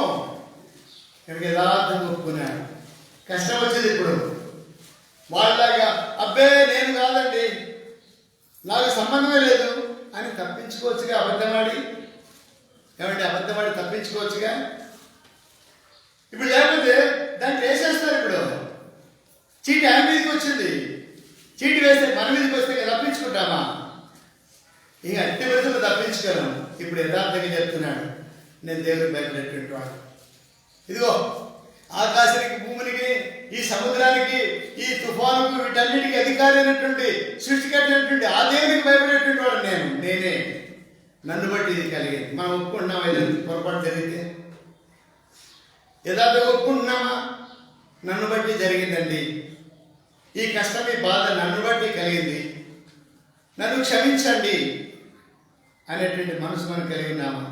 ఇక్కడికి యథార్థంగా ఒప్పుకున్నాడు. కష్టం వచ్చింది ఇప్పుడు. వాళ్ళలాగా అబ్బే నేను కాదండి, నాకు సంబంధమే లేదు అని తప్పించుకోవచ్చుగా. అబద్ధమాడి తప్పించుకోవచ్చుగా. ఇప్పుడు లేకపోతే దాన్ని వేసేస్తారు. ఇప్పుడు చీటి ఆయన మీదకి వచ్చింది, చీటి వేస్తే మన మీదకి వస్తే తప్పించుకుంటామా? ఇక అట్టి పరిస్థితులు తప్పించుకోను. ఇప్పుడు యథార్థంగా చెప్తున్నాడు, నేను దేవుడికి భయపడేటువంటి వాడు. ఇదిగో ఆకాశానికి, భూమికి, ఈ సముద్రానికి, ఈ తుఫానుకు, వీటన్నిటికీ అధికారి అయినటువంటి సృష్టికర్తైనటువంటి ఆ దేవునికి భయపడేటువంటి వాడు నేనే. నన్ను బట్టి ఇది కలిగింది. మనం ఒప్పుకుంటున్నామా? ఏదైనా పొరపాటు జరిగితే యథార్థంగా ఒప్పుకుంటున్నామా? నన్ను బట్టి జరిగిందండి, ఈ కష్టం, ఈ బాధ నన్ను బట్టి కలిగింది, నన్ను క్షమించండి అనేటువంటి మనసు మనం కలిగి ఉన్నామా?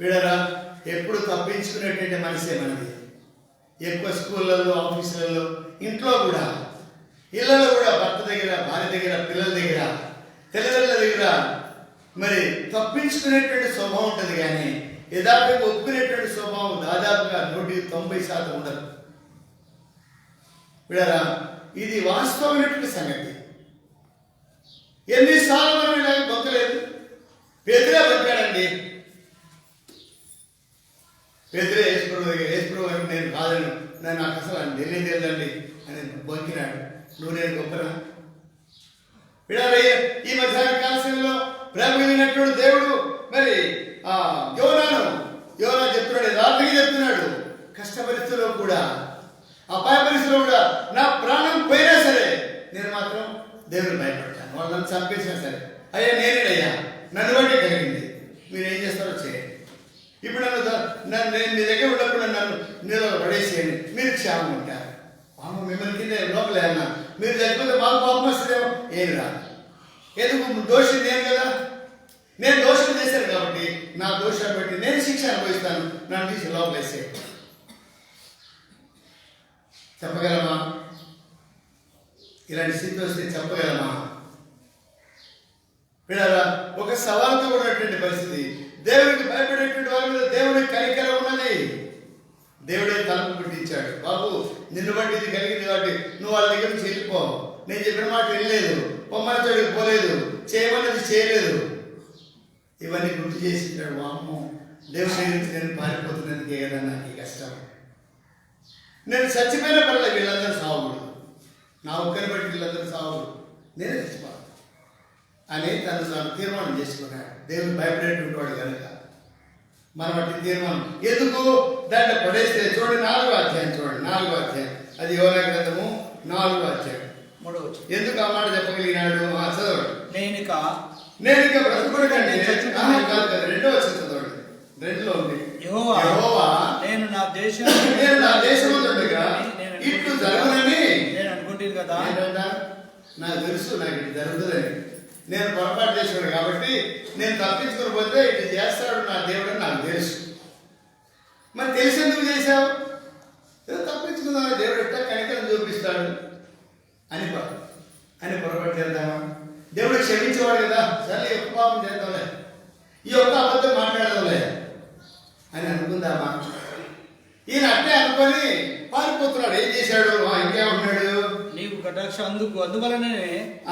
వీడరా ఎప్పుడు తప్పించుకునేటువంటి మనిషే మనది. ఎక్కువ స్కూళ్ళల్లో, ఆఫీసులలో, ఇంట్లో కూడా, ఇళ్ళలో కూడా భర్త దగ్గర, భార్య దగ్గర, పిల్లల దగ్గర, తల్లిదండ్రుల దగ్గర మరి తప్పించుకునేటువంటి స్వభావం ఉంటుంది. కానీ యథార్థంగా ఒప్పుకునేటువంటి స్వభావం దాదాపుగా 190% ఉండదు. వీడరా ఇది వాస్తవమైనటువంటి సంగతి. ఎన్నిసార్లు మనం ఇలా బొక్కలేదు. పేదరే బొక్కాడండి. పేదరే యేసుప్రభు అని నేను కాదని, నన్ను నాకు అసలు తెలియదండి అని బొక్కినాడు. నువ్వు నేను గొప్పరా? వీడారా ఈ మధ్యాహ్న కాలంలో ప్రేమ కలిగినటువంటి దేవుడు మరి యోనా చెప్తున్నాడు, రాత్రికి చెప్తున్నాడు, కష్ట పరిస్థితుల్లో కూడా, అపాయ పరిస్థితుల్లో కూడా నా ప్రాణం పోయినా సరే నేను మాత్రం దేవుని భయపడతాను. వాళ్ళు నన్ను చంపేసినా సరే, అయ్యా నేనేనయ్యా, నన్ను బట్టి కలిగింది, మీరు ఏం చేస్తారో చేయండి. ఇప్పుడు నన్ను నేను మీ దగ్గర ఉన్నప్పుడు నన్ను నీలో పడేసేయండి, మీరు క్షేమం ఉంటారు. అమ్మ మిమ్మల్ని కింద లోపలే అన్నా, మీరు చనిపోతే మాకు పాపం వస్తుందేమో. ఏం రాదు. ఎందుకు? దోషి నేను కదా, నేను దోషం చేశాను కాబట్టి నా దోషాన్ని బట్టి నేను శిక్ష అనుభవిస్తాను, నన్ను తీసి లోపలేసే. చెప్పగలమా? ఇలాంటి స్థితి వస్తే చెప్పగలమా? వీళ్ళ ఒక సవాలుతో ఉన్నటువంటి పరిస్థితి. దేవుడికి భయపడేటువంటి వారి మీద దేవుడికి కనికరం ఉన్నది. దేవుడే తలుపు పుట్టించాడు. బాబు నిన్ను బట్టి ఇది కలిగింది కాబట్టి నువ్వు వాళ్ళ దగ్గర నుంచి వెళ్ళిపో. నేను చెప్పిన మాట వెళ్ళలేదు, పొమ్మని చోడికి పోలేదు, చేయమన్నది చేయలేదు. ఇవన్నీ గుర్తు చేసింటాడు. అమ్మో దేవుడి దగ్గర నుంచి నేను పారిపోతున్నందుకే కదా నాకు ఈ కష్టం. నేను చచ్చిపోయిన పర్లేదు, వీళ్ళందరూ సావుడు, నా ఒక్కరి బట్టి వీళ్ళందరూ సావుడు, నేనే చచ్చిపోను అని తాను తీర్మానం చేసుకున్నాడు. దేవుడు భయపడేటువంటి వాడు కనుక మన బట్టి తీర్మానం ఎందుకు దాన్ని పడేస్తే చూడండి, 4వ అధ్యాయం చూడండి, 4వ అధ్యాయం, అది యోనా గ్రంథము 4వ అధ్యాయం 3వ వచనం. ఎందుకు ఆ మాట చెప్పగలిగినాడు? చదవండి. నేను ఇక బ్రతుకుడుకండి 2వ వచనం చదవండి. 2లో ఉంది, యెహోవా నేను నా దేశంలో ఇట్లు జరుగునని నేను అనుకుంటుంది కదా. నాకు తెలుసు, నాకు ఇది జరుగుతుందని. నేను పొరపాటు చేసాడు కాబట్టి నేను తప్పించుకుని పోతే ఇది చేస్తాడు నా దేవుడు అని నాకు తెలుసు. మరి తెలిసి ఎందుకు చేశావు? ఏదో తప్పించుకుందా, దేవుడు ఎట్టా కనికరం చూపిస్తాడు అని పొరపాటు చేద్దామా? దేవుడు క్షమించేవాడు కదా, సరే ఎక్కువ పాపం చేద్దాంలే, ఈ ఒక్క అబద్ధం మాట్లాడదాంలే అని అనుకుందామా? ఈయన అట్టే అనుకొని పారిపోతున్నాడు. ఏం చేశాడు? ఇంకేమన్నాడు? నీవు కటాక్ష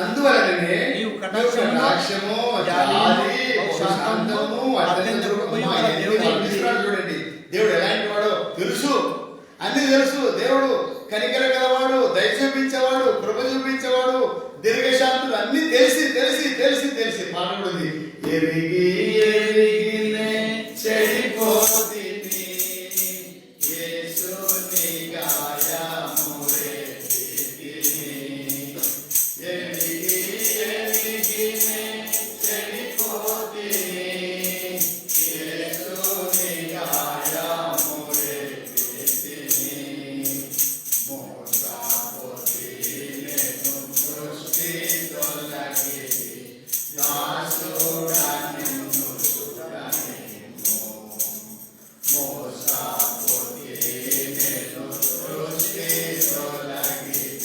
అందువలనే నీవు కటాక్షము, జాలి, శాంతము, చూడండి దేవుడు ఎలాంటి వాడో తెలుసు, అన్ని తెలుసు. దేవుడు కనికర గలవాడు, దయ చూపించేవాడు, కృప చూపించేవాడు, దీర్ఘశాంతుడు, అన్ని తెలిసి తెలిసి తెలిసి తెలిసి పాట కూడా ఉంది. ఎరిగి ఎరిగినే చెడిపోతిని యేసుని గాయమురే తిని. ఎరిగి ఎరిగినే చెడిపోతిని యేసుని గాయమురే తిని. మోసపోతిని సృష్టి తొలగిరి దాసుడా నిన్ను చూడనిమ్ము. మోసపోతిని సృష్టి తొలగిరి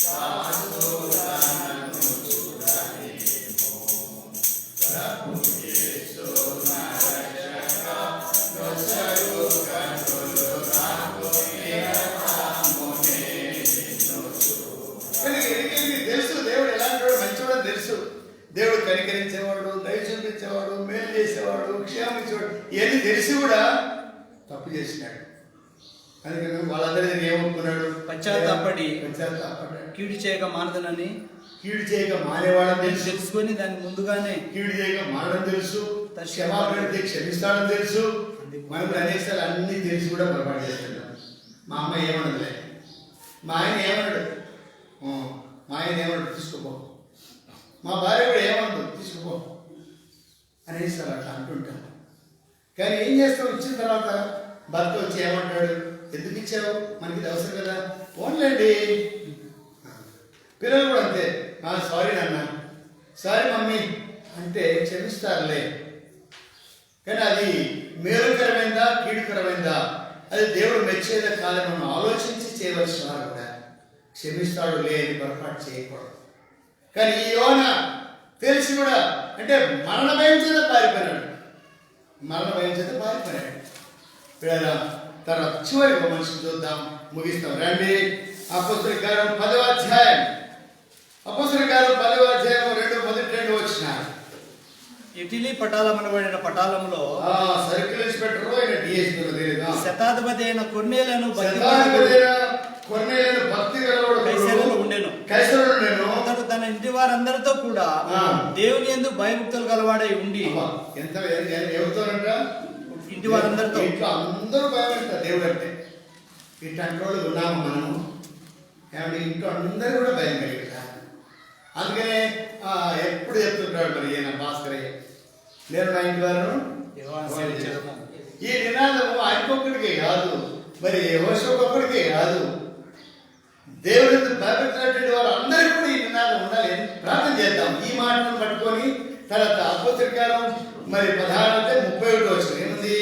దాసుడా నన్ను చూడనిమ్ము. ప్రభు యేసు నా రక్షక నొసరు కన్నులు నాకు నిరతమునే నిన్ను తెలుసు. దేవుడు ఎలాంటి వాడు, మంచివాడు తెలుసు. దేవుడు కనికరించేవాడు, దయ చూపించేవాడు, మేలు చేసేవాడు, క్షేమించేవాడు, ఇవన్నీ తెలిసి కూడా తప్పు చేసినాడు. అందుకని వాళ్ళందరి దగ్గర ఏమనుకున్నాడు? పశ్చాత్తాపడి కీడు చేయక మానదనని, కీడు చేయక మానేవాడని తెలుసు. తెలుసుకొని దాన్ని ముందుగానే కీడు చేయక మానడం తెలుసు, క్షమాపణ క్షమిస్తాడని తెలుసు. మనం అనేసాలు అన్ని తెలిసి కూడా పొరపాటు చేస్తున్నాం. మా అమ్మ ఏమనదులే, మా ఆయన ఏమన్నాడు, తీసుకోపో, మా భార్య కూడా ఏమనదు, తీసుకోపో అనేసి అట్లా అంటుంటాం. కానీ ఏం చేస్తావు? ఇచ్చిన తర్వాత భర్త వచ్చి ఏమంటాడు? ఎందుకు ఇచ్చావు, మనకి ఇది అవసరం కదా, ఓన్లేండి. పిల్లలు కూడా అంతే, సారీ నాన్న, సారీ మమ్మీ అంటే క్షమిస్తారులే. కానీ అది మేలుకరమైందా కీడుకరమైందా, అది దేవుడు మెచ్చేదా కాదని మనం ఆలోచించి చేయవలసిన వారు కూడా. క్షమిస్తాడు లేని పొరపాటు చేయకూడదు. కానీ ఈ యోన తెలిసి కూడా అంటే మరణ భయం చేత పారిపోయినాడు. తర్వాత చివరి ఒక మనిషిని చూద్దాం, ముగిస్తాం. రండి అపోస్తలుల కార్యం 10వ అధ్యాయం. అపోస్తలుల కార్యం 10వ అధ్యాయం 2 వచ్చినారు. ఇటలీ పటాలమనబడిన పటాలంలో సర్కిల్ ఇన్స్పెక్టర్ ఆయన డిఎస్పీ తెలియదు. శతాధిపతి అయిన కొర్నేలను భక్తి గలవాడు కైసరులో ఉండెను. అతడు తన ఇంటి వారందరితో కూడా దేవుని యందు భయభక్తులు గలవాడై ఉండి ఎంత ఎవరితోనంట ఇంటి వారందరితో ఇంట్లో అందరూ భయపడతారు దేవుడు అంటే. ఇట్లాంటి వాళ్ళు ఉన్నాము మనము. ఏమంటే ఇంట్లో అందరూ కూడా భయం కలిగిస్తారు. అందుకనే ఎప్పుడు చెప్తుంటాడు మరి ఈయన భాస్కరయ్య, నేను నా ఇంటి వారు ఈ నినాదము ఆయనకొక్కడికే కాదు, మరి యెహోషువకొక్కడికే కాదు, దేవుడి భయపెట్టినటువంటి వారు అందరికీ కూడా ఈ నినాదం ఉండాలి. ప్రార్థన చేద్దాం ఈ మాటను పట్టుకొని. తర్వాత అపోస్తలుల కార్యం మరి 16:31 వచ్చింది. ఏముంది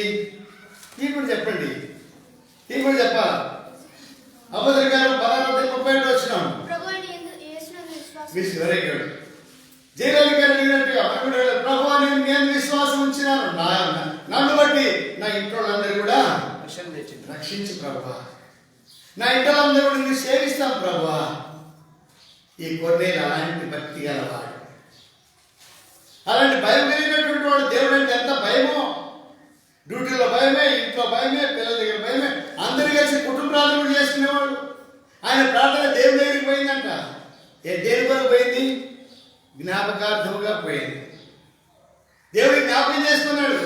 ఈ కూడా చెప్పండి, ఈ కూడా చెప్పాలి. అపోస్తలుల కార్యం 16:31 వచ్చినాం. Very good. జైలు గారు అడిగినట్టుగా ప్రభువా నేను విశ్వాసం ఉంచినాను, నన్ను బట్టి నా ఇంట్లో అందరూ కూడా రక్షించు ప్రభువా, నా ఇంట్లో అందరూ కూడా నేను సేవిస్తాను ప్రభువా. ఈ కొర్నేలు అలాంటి భక్తి గలవాడు, అలాంటి భయం కలిగినటువంటి వాడు. దేవుడు అంటే ఎంత భయమో, డ్యూటీలో భయమే, ఇంట్లో భయమే, పిల్లల దగ్గర భయమే, అందరూ కలిసి కుటుంబ ప్రార్థన కూడా చేసుకునేవాడు. ఆయన ప్రార్థన దేవుడి దగ్గరికి పోయిందంట. దేని కొరకు పోయింది? జ్ఞాపకార్థముగా పోయింది. దేవుడికి జ్ఞాపకం చేసుకున్నాడు.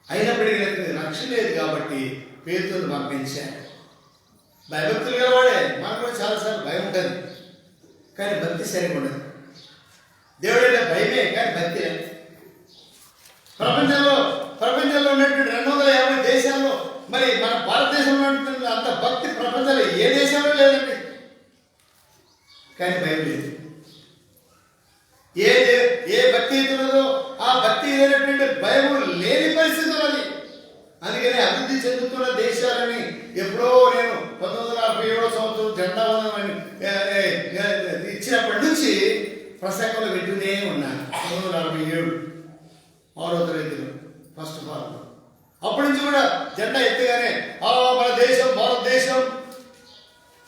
అయినప్పటికీ రక్షణ లేదు కాబట్టి పేతురును పంపించాడు. భయభక్తులు గలవాడే. మనకు కూడా చాలాసార్లు భయం ఉంటుంది, కానీ భక్తి సరిగా ఉండదు. దేవుడైతే భయమే కానీ భక్తి లేదు. ప్రపంచంలో ఉన్నటువంటి 250 దేశాల్లో మరి మన భారతదేశంలో ఉన్నటువంటి అంత భక్తి ప్రపంచంలో ఏ దేశంలో లేదండి. కానీ భయం లేదు. ఏ భక్తి ఉన్నదో ఆ భక్తి లేనటువంటి భయము లేని పరిస్థితి ఉన్నది. అందుకని అభివృద్ధి చెందుతున్న దేశాలని ఎప్పుడో నేను 1947వ సంవత్సరం జెండా వందనం ఇచ్చినప్పటి నుంచి ప్రసంగంలో వింటూనే ఉన్నాను. 1947 6వ తరగతిలో ఫస్ట్ ఫార్మ్. అప్పటి నుంచి కూడా జెండా ఎత్తగానే మన దేశం భారతదేశం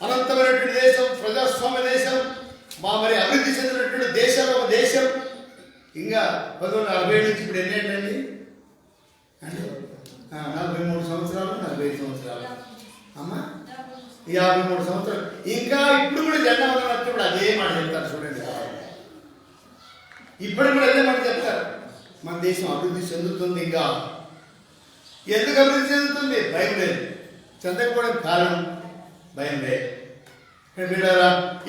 అనంతమైనటువంటి దేశం, ప్రజాస్వామ్య దేశం, మరి అభివృద్ధి చెందినటువంటి దేశంలో ఒక దేశం. ఇంకా 1947 నుంచి ఇప్పుడు ఎన్నేంటండి అంటే 43 సంవత్సరాలు, 45 సంవత్సరాలు అమ్మా, 53 సంవత్సరాలు. ఇంకా ఇప్పుడు కూడా జెండా వందనప్పుడు అదే మాట చెప్తారు. చూడండి, ఇప్పుడు కూడా అదే మాట చెప్తారు. మన దేశం అభివృద్ధి చెందుతుంది. ఇంకా ఎందుకు అభివృద్ధి చెందుతుంది? భయం లేదు. చెందకపోవడం కారణం భయం లేదు.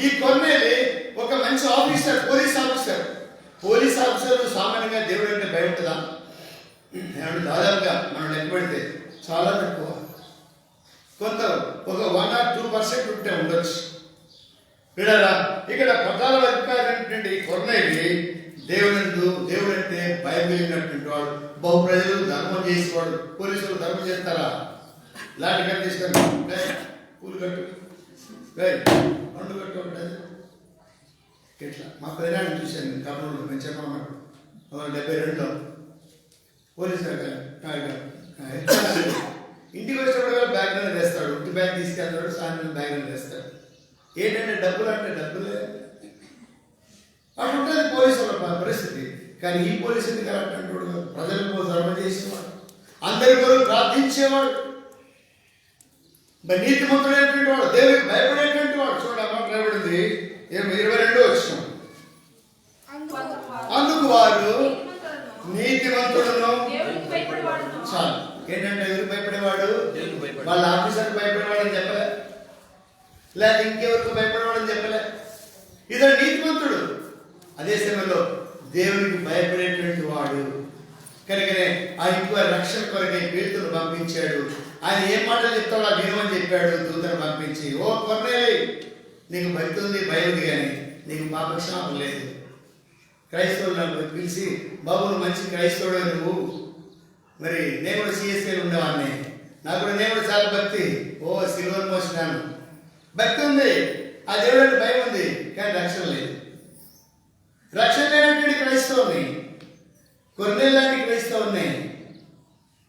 ఈ కొర్నేలి ఒక మంచి ఆఫీసర్, పోలీస్ ఆఫీసర్ సామాన్యంగా దేవుడు అంటే భయం ఉంటుందా? దాదాపుగా మనం లెక్క పెడితే చాలా తక్కువ. కొంత ఒక 1 or 2% ఉంటే ఉండొచ్చు. ఇక్కడ పటాల అధికారి కొర్నేలి దేవుడంటే భయం కలిగినటువంటి వాడు. బహు ప్రజలు ధర్మం చేసేవాడు. పోలీసులు ధర్మం చేస్తారా? లాంటి కట్టు తీసుకొని పూలు కట్టు, రెండు కట్టు ఉంటుంది. ఇట్లా మా పెదనాన్ని చూశాను కర్నూలు. మేము చెప్పమన్నాడు 1972లో పోలీసు ఇంటికి వచ్చినప్పుడు బ్యాగ్ అనేది వేస్తాడు. ఇంటి బ్యాగ్ తీసుకెళ్తాడు, సాయంత్రం బ్యాగ్ అనేది వేస్తాడు. ఏంటంటే డబ్బులు అంటే డబ్బులే అటు ఉంటుంది పోలీసుల పరిస్థితి. కానీ ఈ పోలీసుని కరెక్ట్ అంటాడు. ప్రజలకు ధర్మం చేసేవాడు, అందరి కొరకు ప్రార్థించేవాడు, నీతిమంతుడైనటువంటి వాడు, దేవుడికి భయపడేటువంటి వాడు. చూడండి అమ్మ రాయబడింది 22 వచ్చిన. అందుకు వారు నీతిమంతుడును. చాలు. ఏంటంటే ఎవరికి భయపడేవాడు? వాళ్ళ ఆఫీసర్కి భయపడేవాడు అని చెప్పలే, లేక ఇంకెవరికి భయపడేవాడు అని చెప్పలే. ఇతడు నీతిమంతుడు, అదే సమయంలో దేవునికి భయపడేటువంటి వాడు. కనుకనే ఆ ఇంకో రక్షణ కొరకై పేతురును పంపించాడు. ఆయన ఏం మాటలు చెప్తాడో వినమని చెప్పాడు దూతను పంపించి. ఓ కొర్నేలి, నీకు భక్తి ఉంది, భయం ఉంది, కానీ నీకు పాపక్షాపం లేదు. క్రైస్తవులు నాకు పిలిచి, బాబు నువ్వు మంచి క్రైస్తవుడు, మరి నేను కూడా సిఎస్ఐ ఉండేవాడిని. నాకు కూడా నేను కూడా చాలా భక్తి. సిల్వర్ మోసినాను, భక్తి ఉంది, ఆ దేవుడు అంటే భయం ఉంది, కానీ రక్షణ లేదు. రక్షణ లేనటువంటి క్రైస్తవుని, కొన్నేళ్ళ లాంటి క్రైస్తవుని,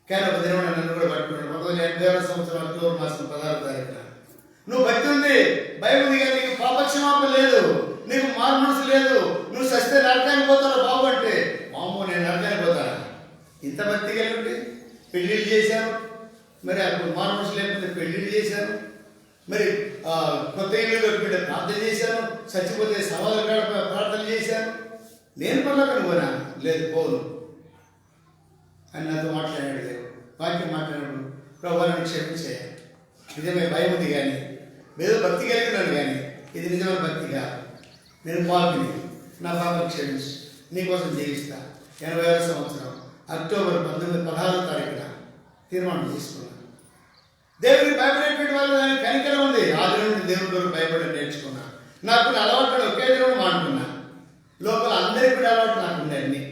కానీ ఒక దినం నన్ను కూడా పట్టుకున్నాడు. 1980వ సంవత్సరం అక్టోబర్ మాసం 16వ తారీఖున. నువ్వు భక్తి ఉంది, భయం ఉంది, కానీ నీకు పాపక్షమాపణ లేదు, నీకు మారు మనసు లేదు, నువ్వు సస్తే నరకానికి పోతావు బాబు అంటే, మామూ నేను నరకానికి పోతాను. ఇంత భక్తి కలిగి పెళ్ళిళ్ళు చేశాను, మరి అప్పుడు మారు మనసు లేకపోతే పెళ్ళిళ్ళు చేశాను, మరి కొత్త ఇల్లు దొరికితే ప్రార్థన చేశాను, చచ్చిపోతే సవాలు ప్రార్థన చేశాను. నేను పనులకు పోనా లేదు, పోను అని నాతో మాట్లాడాడు దేవుడు. వాక్యం మాట్లాడాడు, ప్రభువాన్ని క్షమించేయాలి, నిజమే భయం ఉంది, కానీ ఏదో భక్తి కలిగినాను, కానీ ఇది నిజమైన భక్తిగా నేను పాపిని, నా పాపం క్షమించి నీకోసం జీవిస్తా. 80వ సంవత్సరం అక్టోబర్ 16వ తారీఖున తీర్మానం తీసుకున్నాను. దేవుడికి భయపడేటువంటి వాళ్ళు దానికి కనికరం ఉంది. ఆ దేవుడిని దేవుడి కొరకు భయపడి నేర్చుకున్నాను. నాకు అలవాట్లు ఒకే దేవుడు మానుకున్నాను. లోపల అందరికీ కూడా అలవాట్లు నాకు ఉండేవి,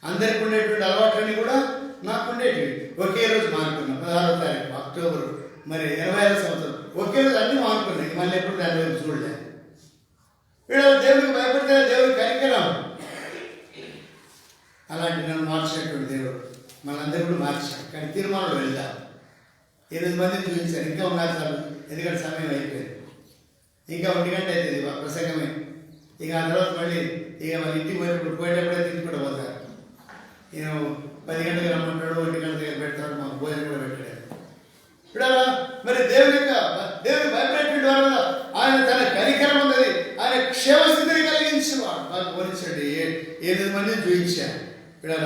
అందరికి ఉండేటువంటి అలవాట్లన్నీ కూడా నాకు ఉండేవి. ఒకే రోజు మానుకున్నాను, 16వ తారీఖు అక్టోబర్ మరి 80వ సంవత్సరం ఒకే రోజు అన్నీ మానుకున్నాయి. మళ్ళీ ఎప్పుడు దాని వైపు చూడలేదు. వీళ్ళు దేవుడికి భయపడితే దేవుడికి కనికరం. అలాంటి నన్ను మార్చినటువంటి దేవుడు మనందరూ కూడా మార్చాడు. కానీ తీర్మానంలో వెళ్దాం. 8 మందిని చూపించాను, ఇంకా ఉన్నారు సార్, ఎందుకంటే సమయం అయిపోయింది, ఇంకా 1 గంట అవుతుంది ప్రసంగమే. ఇక ఆ తర్వాత మళ్ళీ ఇంటికి పోయేటప్పుడే తిండి కూడా పోతారు. నేను 10 గంటలకు రమ్మంటాడు, 1 గంట దగ్గర పెడతాడు, మాకు భోజనం కూడా పెట్టాడు. ఇప్పుడు మరి దేవుడికి భయపడేటువంటి వారు ఆయన తన కనికరం ఉన్నది, ఆయన క్షేమస్థితిని కలిగించేవాడు. మాకు పోలించండి 8 మందిని చూపించాను. ఇప్పుడు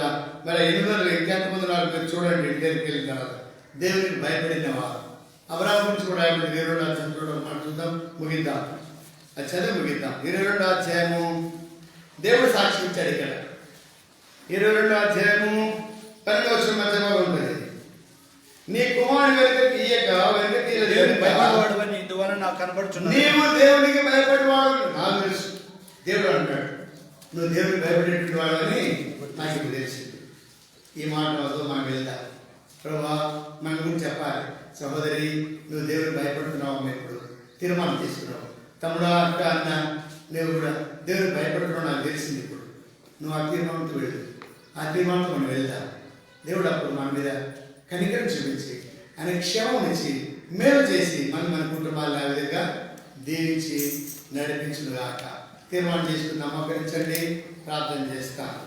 మరి 800 ఇంకెంతమంది నాకు మీరు చూడండి. ఇంటి దగ్గరికి వెళ్ళిన తర్వాత దేవునికి భయపడిన వారు. అబ్రాహాము గురించి కూడా 22వ అధ్యాయం చూడడం మాట చూద్దాం, ముగిద్దాం, అది చదివి ముగిద్దాం. 22వ అధ్యాయము దేవుడు సాక్షి ఇచ్చాడు. ఇక్కడ 22వ అధ్యాయము 12వ వచనం మధ్యలో ఉంటుంది. నీ కుమారుని వెనుక తీయక వెనుక తీయలేదు, భయపడవాడని ఇందువలన నాకు కనబడుచున్నది. నీవు దేవునికి భయపడేవాడు నాకు తెలుసు. దేవుడు అంటాడు, నువ్వు దేవునికి భయపడేటువంటి వాడని నాకు ఇప్పుడు తెలిసింది. ఈ మాట వద్దు, మనం వెళ్దాం. ప్రభా మన గురించి చెప్పాలి. సహోదరి, నువ్వు దేవుడికి భయపడుతున్నావు, మేము ఇప్పుడు తీర్మానం తీసుకున్నావు. తమ్ముడు, అక్క, అన్న, నువ్వు కూడా దేవుడికి భయపడుతున్నావు నాకు తెలిసింది. ఇప్పుడు నువ్వు ఆ తీర్మానంతో వెళ్ళు, ఆ తీర్మానంతో మనం వెళ్దాం. దేవుడు అప్పుడు మన మీద కనికరం చూపించి ఆయన క్షేమం ఇచ్చి మేలు చేసి మన కుటుంబాలను ఆ విధంగా దీవించి నడిపించుగాక. తీర్మానం చేసుకుని నమ్మకరించండి, ప్రార్థన చేస్తాను.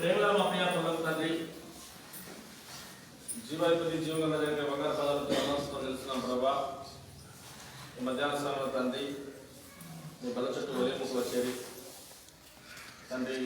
ప్రేమల మా ప్రియ తండ్రి, జీవాధిపతి జీవగల దగ్గర బంగారు పదాలతో నమస్కారం తెలుస్తున్నాం ప్రభా. ఈ మధ్యాహ్న సమయంలో తండ్రి, మీ బల చుట్టూ ఒరే ముక్కులు చేరి తండ్రి